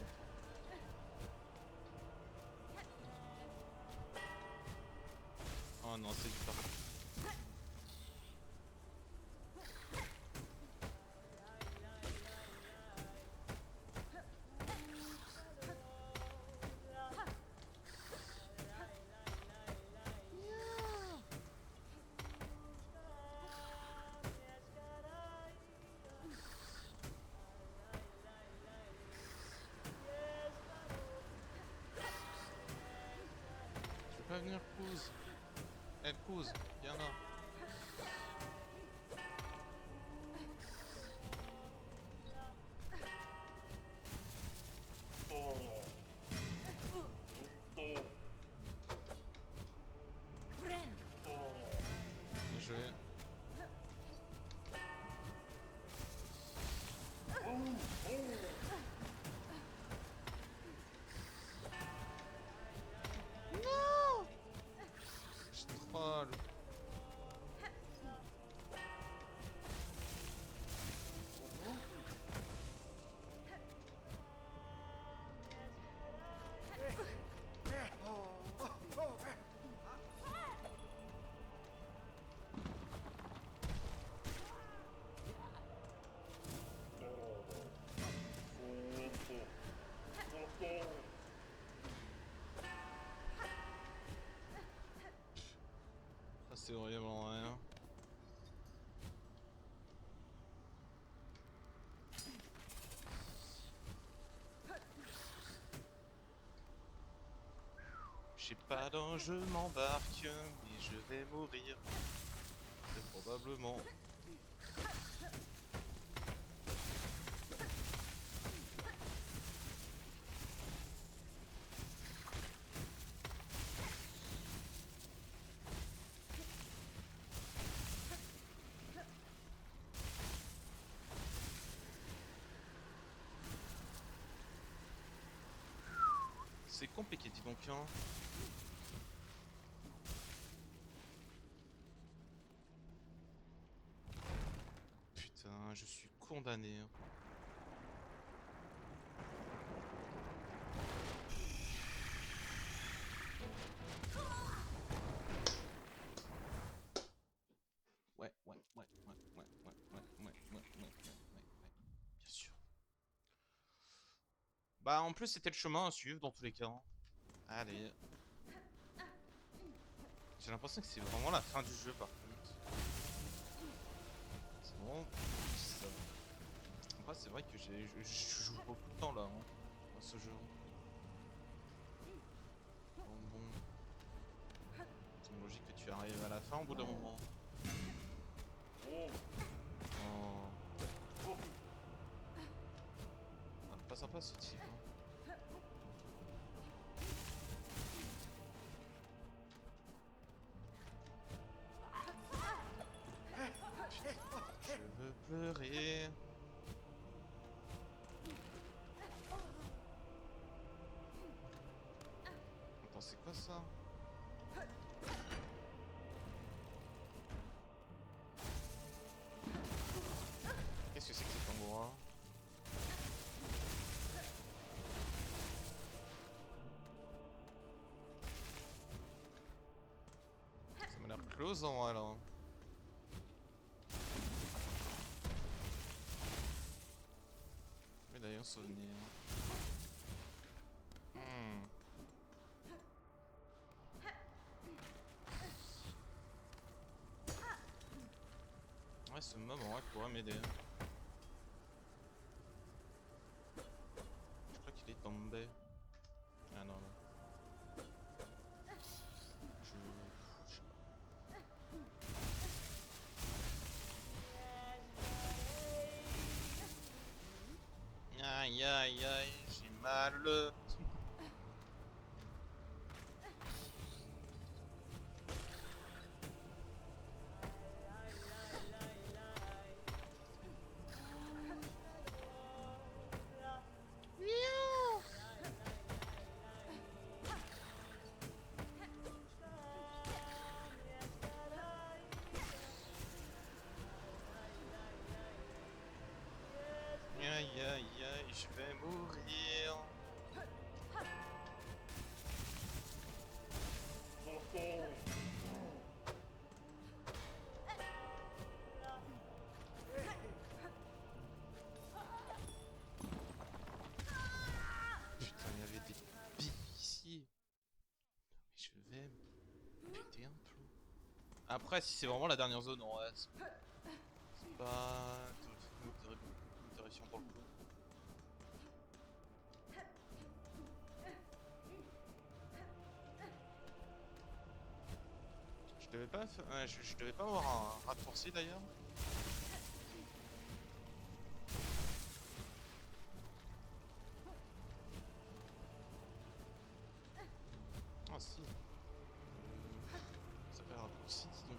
Oh non, c'est du parcours. Tu veux pas venir, Kouz? Eh, Kouz, viens là. Bien joué. Non! Je troll. Ça c'est vraiment rien. J'ai pas d'enjeu, je m'embarque, mais je vais mourir. Très probablement. C'est compliqué, dis donc, hein. Putain, je suis condamné. Ouais. Bien sûr. Bah, en plus, c'était le chemin à suivre dans tous les cas, hein. Allez. J'ai l'impression que c'est vraiment la fin du jeu, par contre. C'est vraiment ça. Après, c'est vrai que je joue beaucoup de temps là, hein, à ce jeu. Donc bon. C'est logique que tu arrives à la fin au bout d'un moment. Oh. Ah, pas sympa ce type, hein. Je veux pleurer. Attends, c'est quoi ça? Qu'est-ce que c'est que cet endroit? close en vrai là. Mais d'ailleurs souvenir. Ouais, ce mob en vrai pourrait m'aider. Je crois qu'il est tombé. Ah non, non. Je sais pas. Aïe aïe aïe, j'ai mal. Aïe aïe aïe, je vais mourir. Putain, il y avait des billes ici. Mais je vais me péter un plomb. Après, si c'est vraiment la dernière zone, ouais, c'est pas terrifiant pour le coup. Je devais pas, je devais pas avoir un raccourci d'ailleurs. Ah si. Ça s'appelle raccourci donc.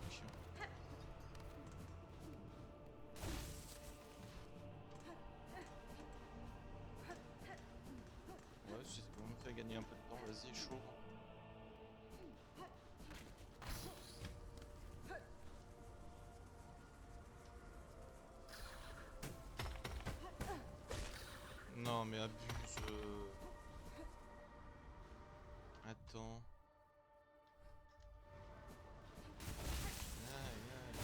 Ouais, c'est bon, on me fait gagner un peu de temps, vas-y, chaud. Non mais abuse. Attends. Aïe, aïe.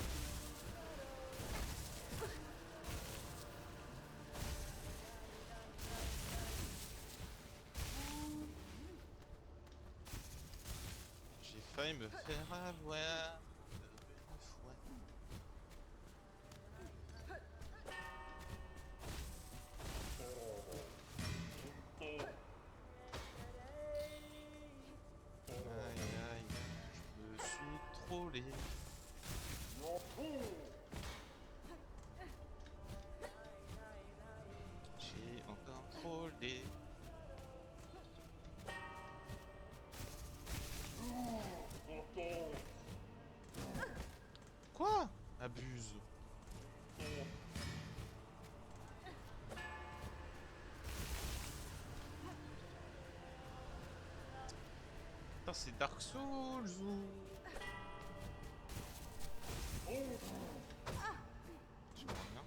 J'ai failli me faire avoir. Une fois. Aïe aïe, je me suis trollé. J'ai encore trollé. Quoi? Abuse. Putain, c'est Dark Souls ou... Je vois rien.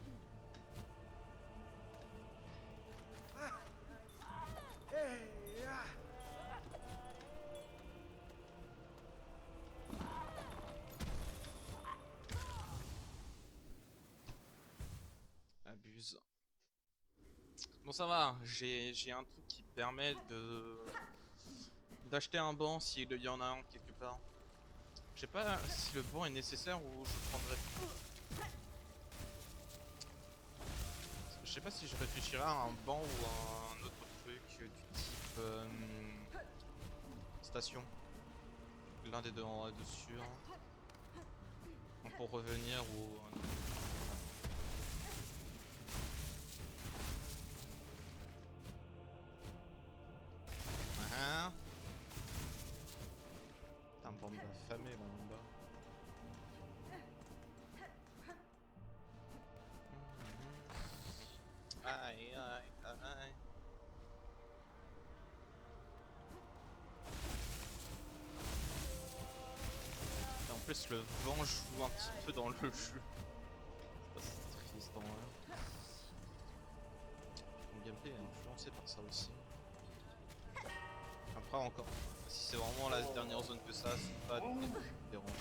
Abuse. Bon ça va, j'ai un truc qui permet de d'acheter un banc s'il y en a un quelque part. Je sais pas si le banc est nécessaire ou je prendrais. Je sais pas si je réfléchirais à un banc ou à un autre truc du type station. L'un des deux en vrai dessus. Pour revenir ou. Hein? Putain, bande d'affamés là en bas. Aïe aïe aïe. Et en plus le vent joue un petit peu dans le jeu. C'est triste en vrai. Mon gameplay est influencé par ça aussi. Après encore, si c'est vraiment la dernière zone que ça, c'est pas dérangeant.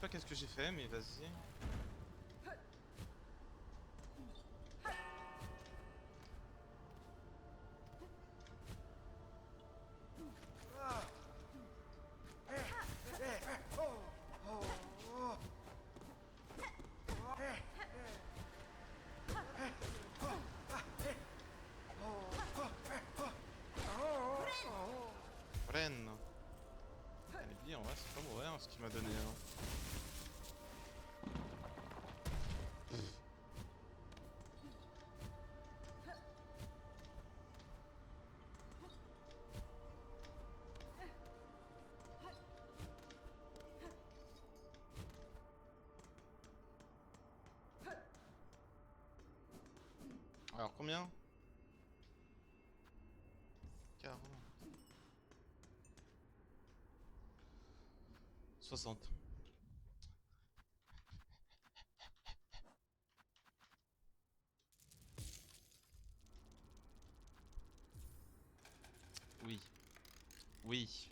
pas qu'est-ce que j'ai fait, mais vas-y. Reine. Elle est bien, ouais, c'est pas mauvais hein, ce qu'il m'a donné. Hein. Alors combien? 40. 60. Oui. Oui.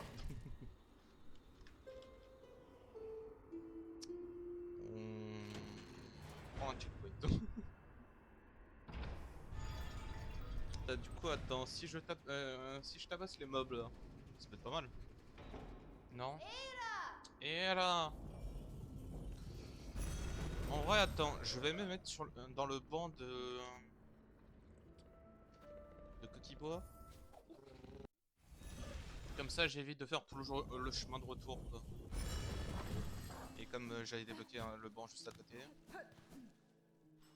On prend un checkpoint. Du coup, attends, si je tape, si je tabasse les mobs là, ça peut être pas mal. Non. Et là. En vrai, attends, je vais me mettre sur dans le banc de Coquibois. Comme ça, j'évite de faire tout le chemin de retour, quoi. Et comme j'avais débloqué hein, le banc juste à côté.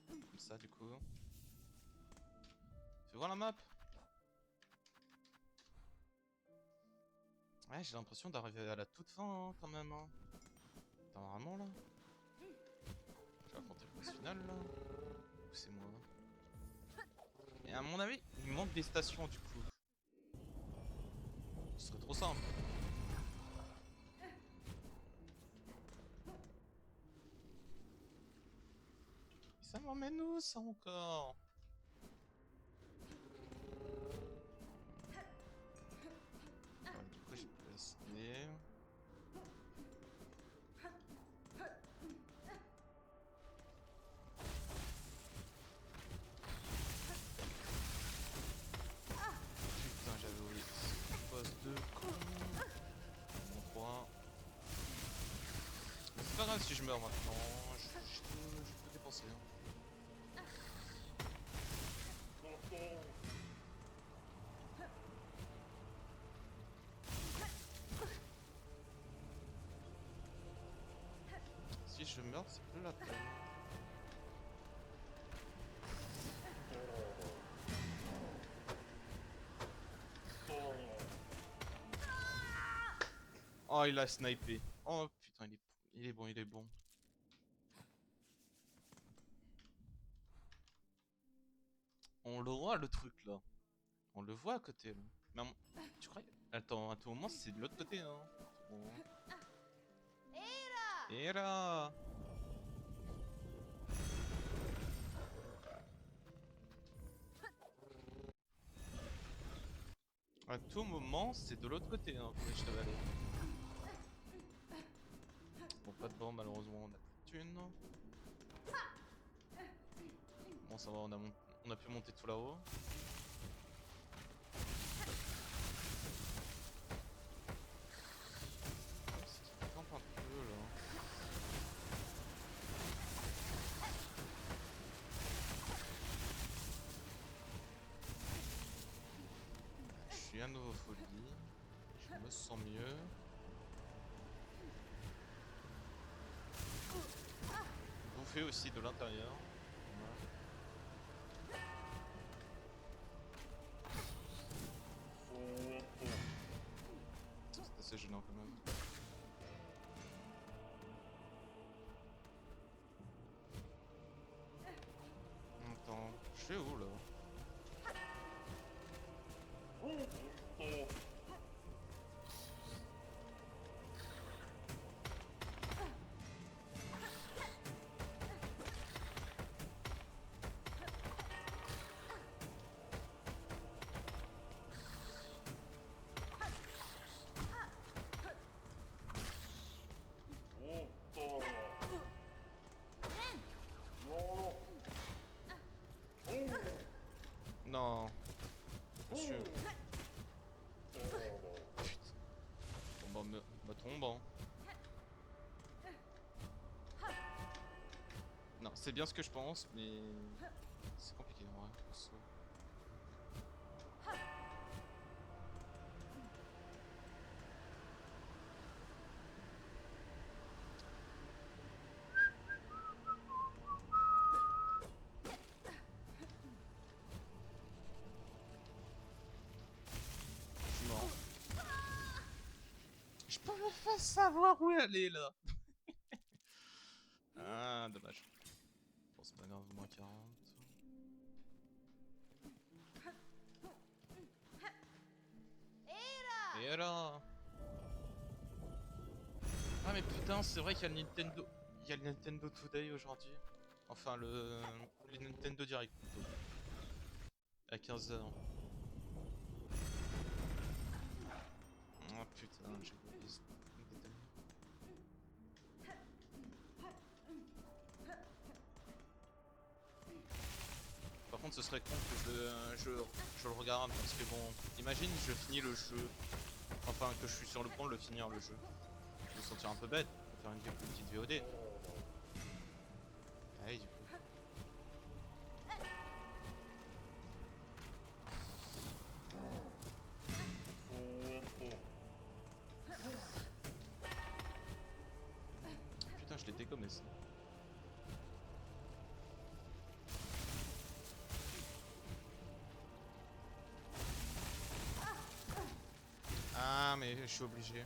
Comme ça, du coup. Fais voir la map. Ouais, j'ai l'impression d'arriver à la toute fin, hein, quand même. Hein. Attends, vraiment, là. Je vais affronter le boss final, là. Ou c'est moi. Et à mon avis, il manque des stations, du coup. Ce serait trop simple. Et ça m'emmène où, ça, encore? Ouais, du coup, j'ai pu essayer. Putain, j'avais oublié. Boss de con. Mon 3. C'est pas grave si je meurs maintenant. Je peux dépenser. Hein. Si je meurs, c'est plus la peine. Oh, il a snipé. Oh putain, il est bon, il est bon. On le voit le truc là. On le voit à côté là. Mais tu crois? Attends, à tout moment c'est de l'autre côté hein. Bon. Et là. À tout moment c'est de l'autre côté hein. Que je devais aller. Bon, pas de banc malheureusement, on a plus de thunes. Bon, ça va, on a pu monter tout là-haut. C'est qui campe un peu là. Je suis à nouveau folie. Je me sens mieux. Bouffer aussi de l'intérieur. C'est assez gênant quand même. Attends, je suis où là? C'est bien ce que je pense, mais c'est compliqué en vrai. Je suis mort. Je peux pas savoir où aller là. Ah, dommage. Bon, c'est pas grave, moins 40. Et alors? Ah mais putain, c'est vrai qu'il y a le Nintendo... Il y a le Nintendo Today aujourd'hui. Enfin, le Nintendo Direct plutôt. À 15h. Oh putain, j'ai oublié ce détail. Par contre, ce serait con que je le regarde parce que bon, imagine je finis le jeu, enfin que je suis sur le point de le finir le jeu. Je vais me sentir un peu bête de faire une petite VOD. Allez, du coup. Putain, je l'ai dégommé ça. Ah, mais je suis obligé.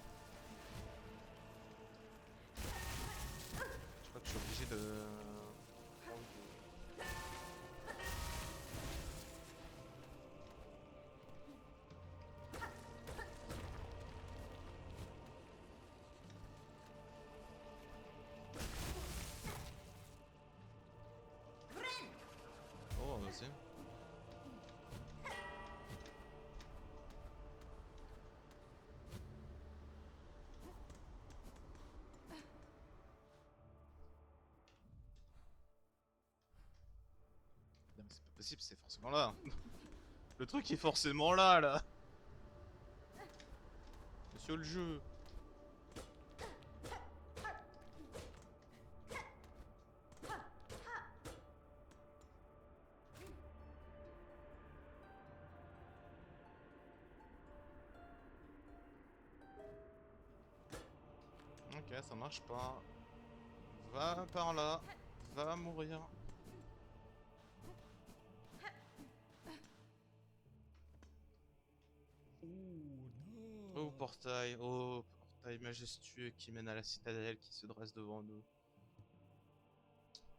Je crois que je suis obligé de... Oh, vas-y. Non, mais c'est pas possible, c'est forcément là. Le truc est forcément là, là. Monsieur le jeu. Ok, ça marche pas. Va par là. Va mourir. Oh portail majestueux qui mène à la citadelle qui se dresse devant nous.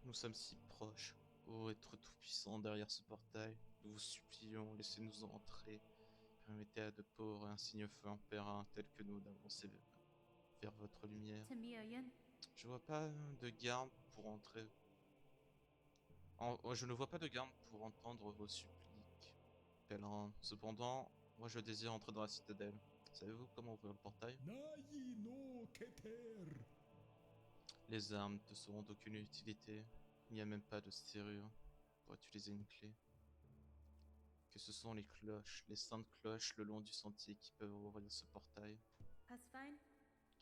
Nous sommes si proches. Ô être tout-puissant derrière ce portail, nous vous supplions, laissez-nous entrer. Permettez à de pauvres et insignes empérins tels que nous d'avancer vers votre lumière. Je vois pas de garde pour entrer. Je ne vois pas de garde pour entendre vos suppliques, pèlerins. Cependant, moi je désire entrer dans la citadelle. Savez-vous comment ouvrir le portail? Les armes ne seront d'aucune utilité. Il n'y a même pas de serrure pour utiliser une clé. Que ce sont les cloches, les saintes cloches le long du sentier qui peuvent ouvrir ce portail.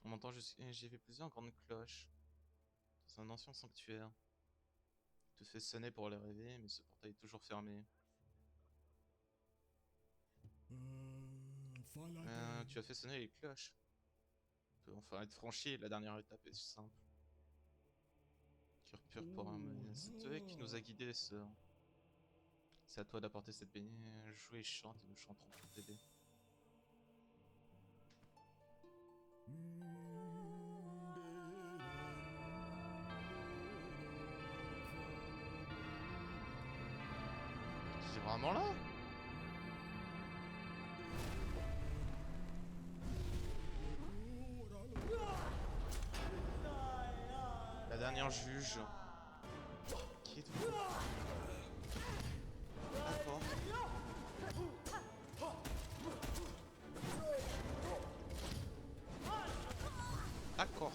On m'entend j'ai vu plusieurs grandes cloches dans un ancien sanctuaire. Tout fait sonner pour les réveiller, mais ce portail est toujours fermé. Tu as fait sonner les cloches. On peut enfin être franchi, la dernière étape est simple. Cure pur pour un moyen. C'est toi qui nous a guidés, sœur. C'est à toi d'apporter cette baignée. Joue et chante et nous chanterons pour t'aider. C'est vraiment là? La dernière juge. Qui êtes-vous? D'accord. D'accord.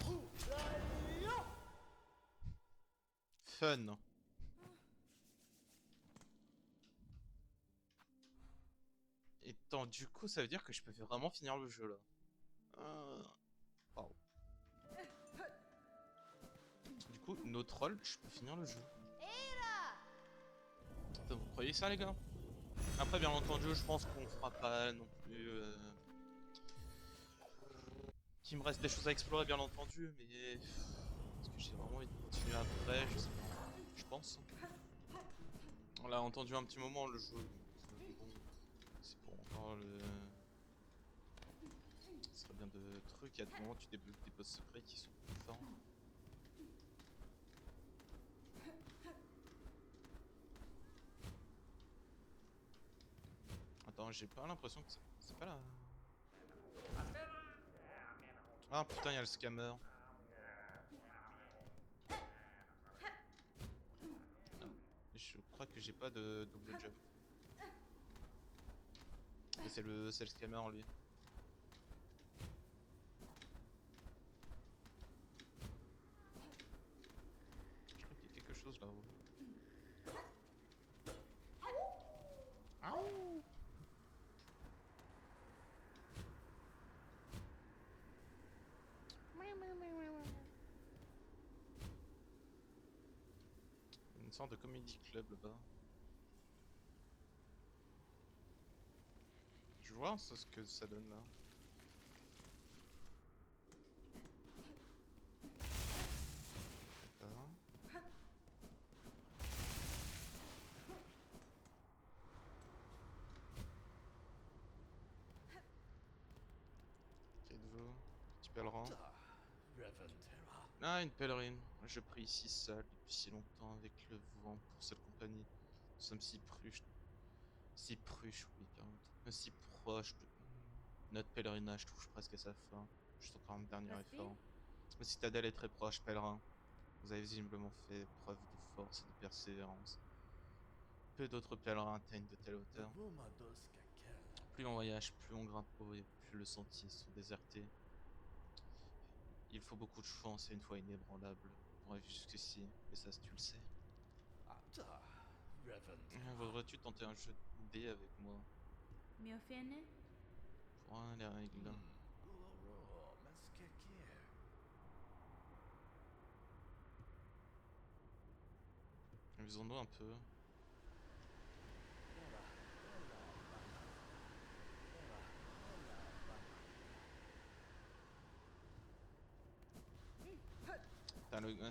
Fun. Et tant, du coup, ça veut dire que je peux vraiment finir le jeu là. Wow. Du coup, no troll, je peux finir le jeu. voyez ça les gars? Après bien entendu je pense qu'on fera pas non plus... qu'il me reste des choses à explorer bien entendu, mais... Est-ce que j'ai vraiment envie de continuer après? Je sais pas. Je pense. On l'a entendu un petit moment le jeu, donc bon... C'est pour encore le... Ce serait bien de trucs, il y a des moments où tu débloques des boss secrets qui sont plus forts. Attends, j'ai pas l'impression que c'est pas là. Ah putain, il y a le scammer. Ah, je crois que j'ai pas de double jump. Mais c'est le scammer lui. Je crois qu'il y a quelque chose là-haut. Aouh! Une sorte de comedy club là-bas. Je vois ce que ça donne là. D'accord. Qui êtes-vous? Petit pèlerin. Ah, une pèlerine. Je prie ici seul depuis si longtemps avec le vent pour cette compagnie. Nous sommes si pruches, oui, pardon. Si proches de... Notre pèlerinage touche presque à sa fin. Juste encore un dernier effort. La citadelle est très proche, pèlerin. Vous avez visiblement fait preuve de force et de persévérance. Peu d'autres pèlerins atteignent de telles hauteurs. Plus on voyage, plus on grimpe haut et plus le sentier sont désertés. Il faut beaucoup de chance et une foi inébranlable pour arriver jusqu'ici, mais ça tu le sais. Voudrais-tu tenter un jeu de dés avec moi? Pour un, les règles. Amusons-nous un peu.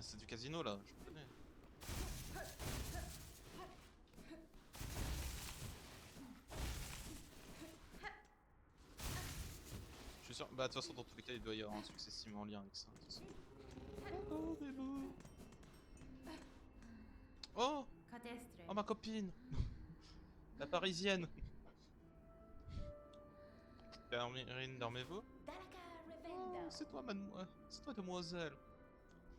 C'est du casino là, je connais. Je suis sûr, bah de toute façon dans tous les cas il doit y avoir un successivement en lien avec ça. De toute façon. Oh bébé. Oh! Oh ma copine! La parisienne! Permérine, dormez-vous? Oh, c'est toi, mademoiselle. C'est toi, demoiselle.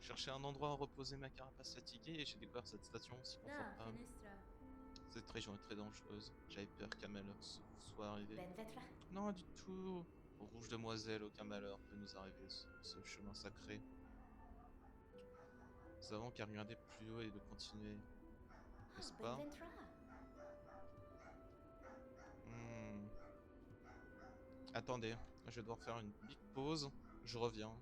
Je cherchais un endroit où reposer ma carapace fatiguée et j'ai découvert cette station si confortable. Cette région est très dangereuse. J'avais peur qu'un malheur soit arrivé. Non, du tout. Rouge demoiselle, aucun malheur peut nous arriver sur ce chemin sacré. Nous avons qu'à regarder plus haut et de continuer. N'est-ce pas? Hmm. Attendez, je vais devoir faire une big pause. Je reviens.